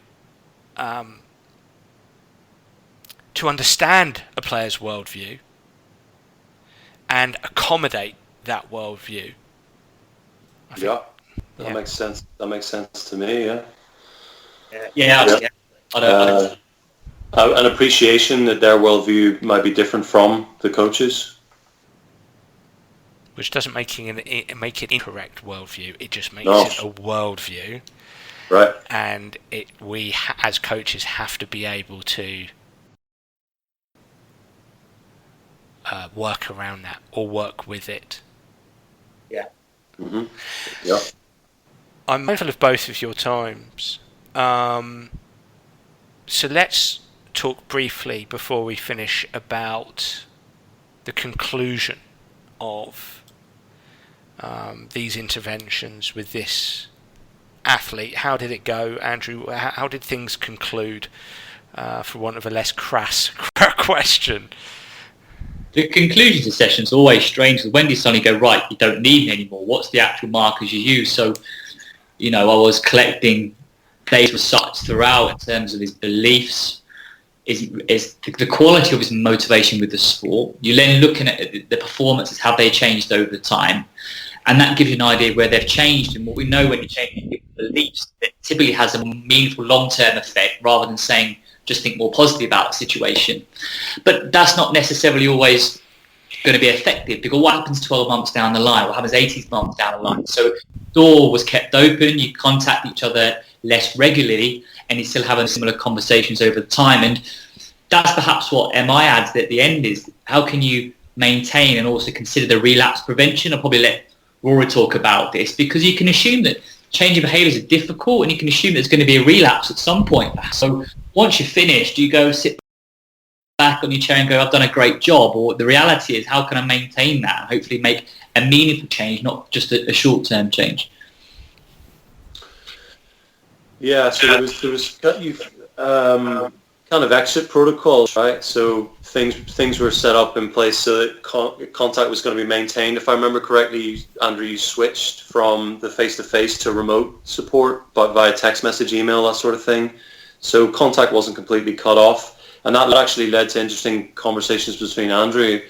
understand a player's worldview and accommodate that worldview. That makes sense. That makes sense to me. An appreciation that their worldview might be different from the coaches, which doesn't make it incorrect worldview. It just makes it a worldview, right? And we as coaches have to be able to work around that or work with it. Yeah. Mm-hmm. Yeah. I'm mindful of both of your times. So let's talk briefly before we finish about the conclusion of these interventions with this athlete. How did it go, Andrew? How did things conclude, for want of a less crass question? The conclusion to sessions are always strange. When do you suddenly go, right, you don't need me anymore? What's the actual markers you use? So, I was collecting data such throughout in terms of his beliefs, is the quality of his motivation with the sport. You're then looking at the performances, how they changed over time. And that gives you an idea where they've changed. And what we know when you change people's beliefs, it typically has a meaningful long-term effect rather than saying, just think more positively about the situation. But that's not necessarily always going to be effective because what happens 12 months down the line? What happens 18 months down the line? So the door was kept open, you contact each other less regularly and you still have similar conversations over time. And that's perhaps what MI adds at the end is how can you maintain and also consider the relapse prevention? I'll probably let Rory talk about this because you can assume that changing behaviours are difficult and you can assume there's going to be a relapse at some point. So once you're finished, you go sit back on your chair and go, I've done a great job, or the reality is how can I maintain that and hopefully make a meaningful change, not just a short-term change. Yeah, so there was kind of exit protocols, right? So things were set up in place so that contact was going to be maintained. If I remember correctly, Andrew, you switched from the face-to-face to remote support, but via text message, email, that sort of thing. So contact wasn't completely cut off. And that actually led to interesting conversations between Andrew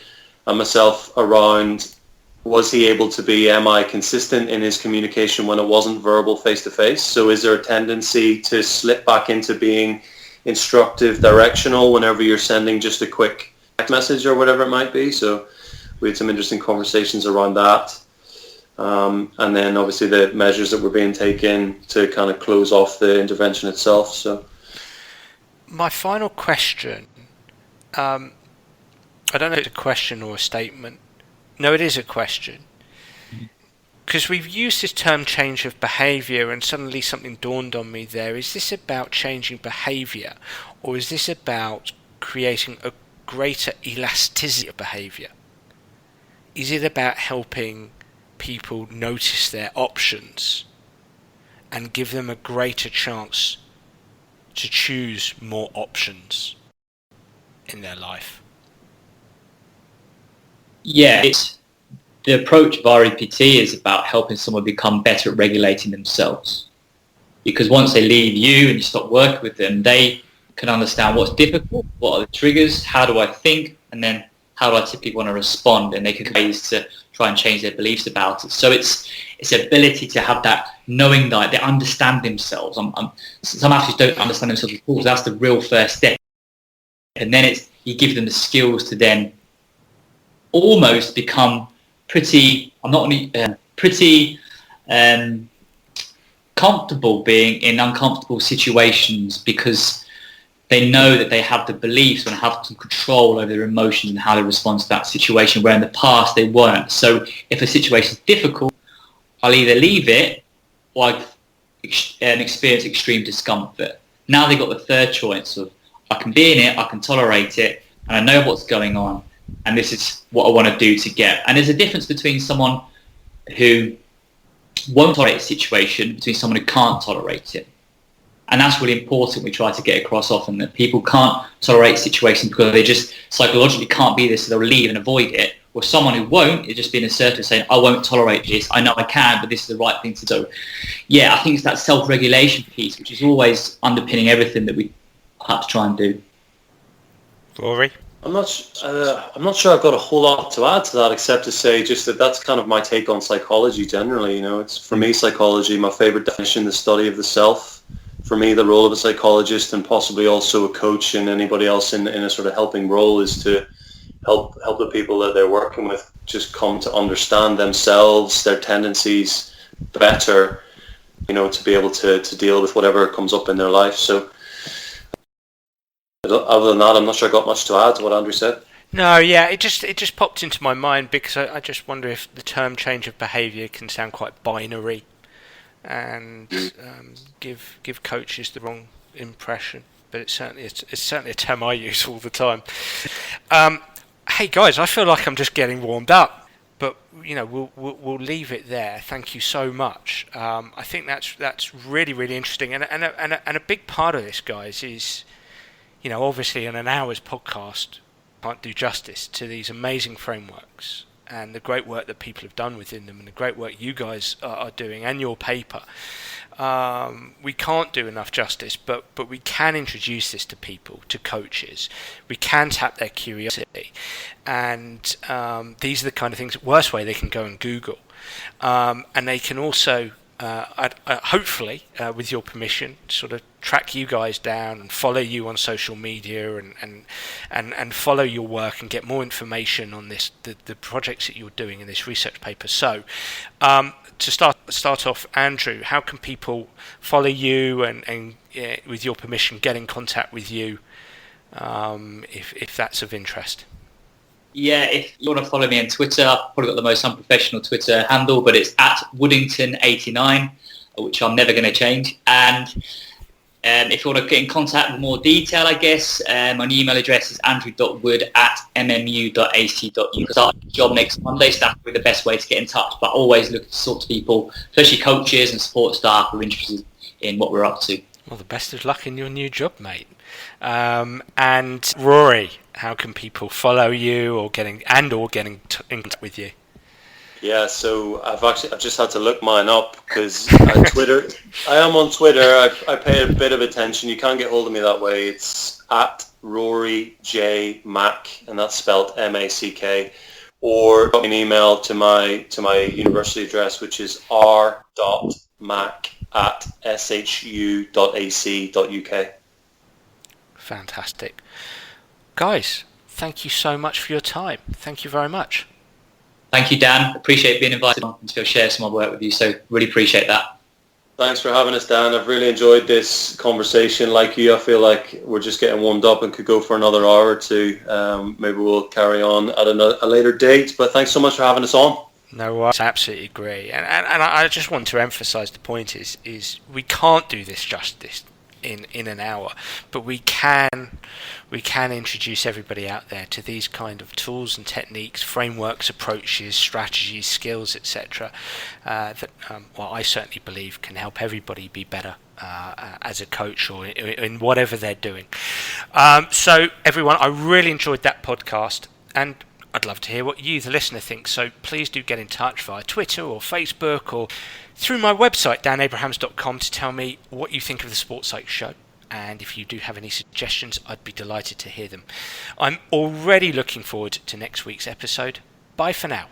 and myself around Was he able to be, am I consistent in his communication when it wasn't verbal face-to-face? So is there a tendency to slip back into being instructive, directional whenever you're sending just a quick text message or whatever it might be? So we had some interesting conversations around that. And then obviously the measures that were being taken to kind of close off the intervention itself. So my final question, I don't know if it's a question or a statement. No, it is a question. Because we've used this term change of behaviour, and suddenly something dawned on me there. Is this about changing behaviour, or is this about creating a greater elasticity of behaviour? Is it about helping people notice their options and give them a greater chance to choose more options in their life? Yeah, the approach of REBT is about helping someone become better at regulating themselves. Because once they leave you and you stop working with them, they can understand what's difficult, what are the triggers, how do I think, and then how do I typically want to respond, and they can ways to try and change their beliefs about it. So it's ability to have that knowing that they understand themselves. Some athletes don't understand themselves at all, so that's the real first step. And then you give them the skills to then almost become pretty comfortable being in uncomfortable situations, because they know that they have the beliefs and have some control over their emotions and how they respond to that situation, where in the past they weren't. So if a situation is difficult, I'll either leave it or I experience extreme discomfort. Now they've got the third choice of, I can be in it, I can tolerate it, and I know what's going on, and this is what I want to do to get. And there's a difference between someone who won't tolerate a situation between someone who can't tolerate it. And that's really important. We try to get across often that people can't tolerate situations because they just psychologically can't be there, so they'll leave and avoid it. Or someone who won't is just being assertive, saying, I won't tolerate this. I know I can, but this is the right thing to do. Yeah, I think it's that self-regulation piece, which is always underpinning everything that we have to try and do. Rory? I'm not sure I've got a whole lot to add to that, except to say just that that's kind of my take on psychology generally. You know, it's, for me, psychology, my favorite definition, the study of the self. For me, the role of a psychologist, and possibly also a coach and anybody else in a sort of helping role, is to help the people that they're working with just come to understand themselves, their tendencies better, you know, to be able to deal with whatever comes up in their life. So other than that, I'm not sure I got much to add to what Andrew said. No, yeah, it just popped into my mind because I just wonder if the term change of behaviour can sound quite binary and give coaches the wrong impression. But it's certainly a term I use all the time. Hey guys, I feel like I'm just getting warmed up, but you know we'll leave it there. Thank you so much. I think that's really, really interesting, and a big part of this, guys, is, you know, obviously in an hour's podcast can't do justice to these amazing frameworks and the great work that people have done within them, and the great work you guys are doing, and your paper. We can't do enough justice, but we can introduce this to people, to coaches. We can tap their curiosity, and these are the kind of things, worst way, they can go and Google, and they can also hopefully, with your permission, sort of track you guys down and follow you on social media and follow your work and get more information on this, the projects that you're doing in this research paper. So to start off, Andrew, how can people follow you and with your permission, get in contact with you if that's of interest? Yeah, if you want to follow me on Twitter, I've probably got the most unprofessional Twitter handle, but it's @Woodington89, which I'm never going to change. And if you want to get in contact with more detail, I guess, my email address is andrew.wood@mmu.ac.uk. Start the job next Monday, so that's probably the best way to get in touch. But always look to talk to people, especially coaches and support staff who are interested in what we're up to. Well, the best of luck in your new job, mate. And Rory, how can people follow you or getting in contact with you? Yeah, so I've just had to look mine up because Twitter. I am on Twitter. I pay a bit of attention. You can't get hold of me that way. It's @Rory J Mack, and that's spelled MACK. or drop me an email to my university address, which is r.mack@shu.ac.uk. Fantastic. Guys, thank you so much for your time. Thank you very much. Thank you, Dan. Appreciate being invited on to go share some of my work with you. So really appreciate that. Thanks for having us, Dan. I've really enjoyed this conversation. Like you, I feel like we're just getting warmed up and could go for another hour or two. Maybe we'll carry on at a later date. But thanks so much for having us on. No, I absolutely agree. And I just want to emphasise the point is we can't do this justice in an hour, but we can introduce everybody out there to these kind of tools and techniques, frameworks, approaches, strategies, skills, etc. That I certainly believe can help everybody be better as a coach or in whatever they're doing. So everyone, I really enjoyed that podcast, and I'd love to hear what you, the listener, think. So please do get in touch via Twitter or Facebook or through my website, danabrahams.com, to tell me what you think of the Sports Psych Show. And if you do have any suggestions, I'd be delighted to hear them. I'm already looking forward to next week's episode. Bye for now.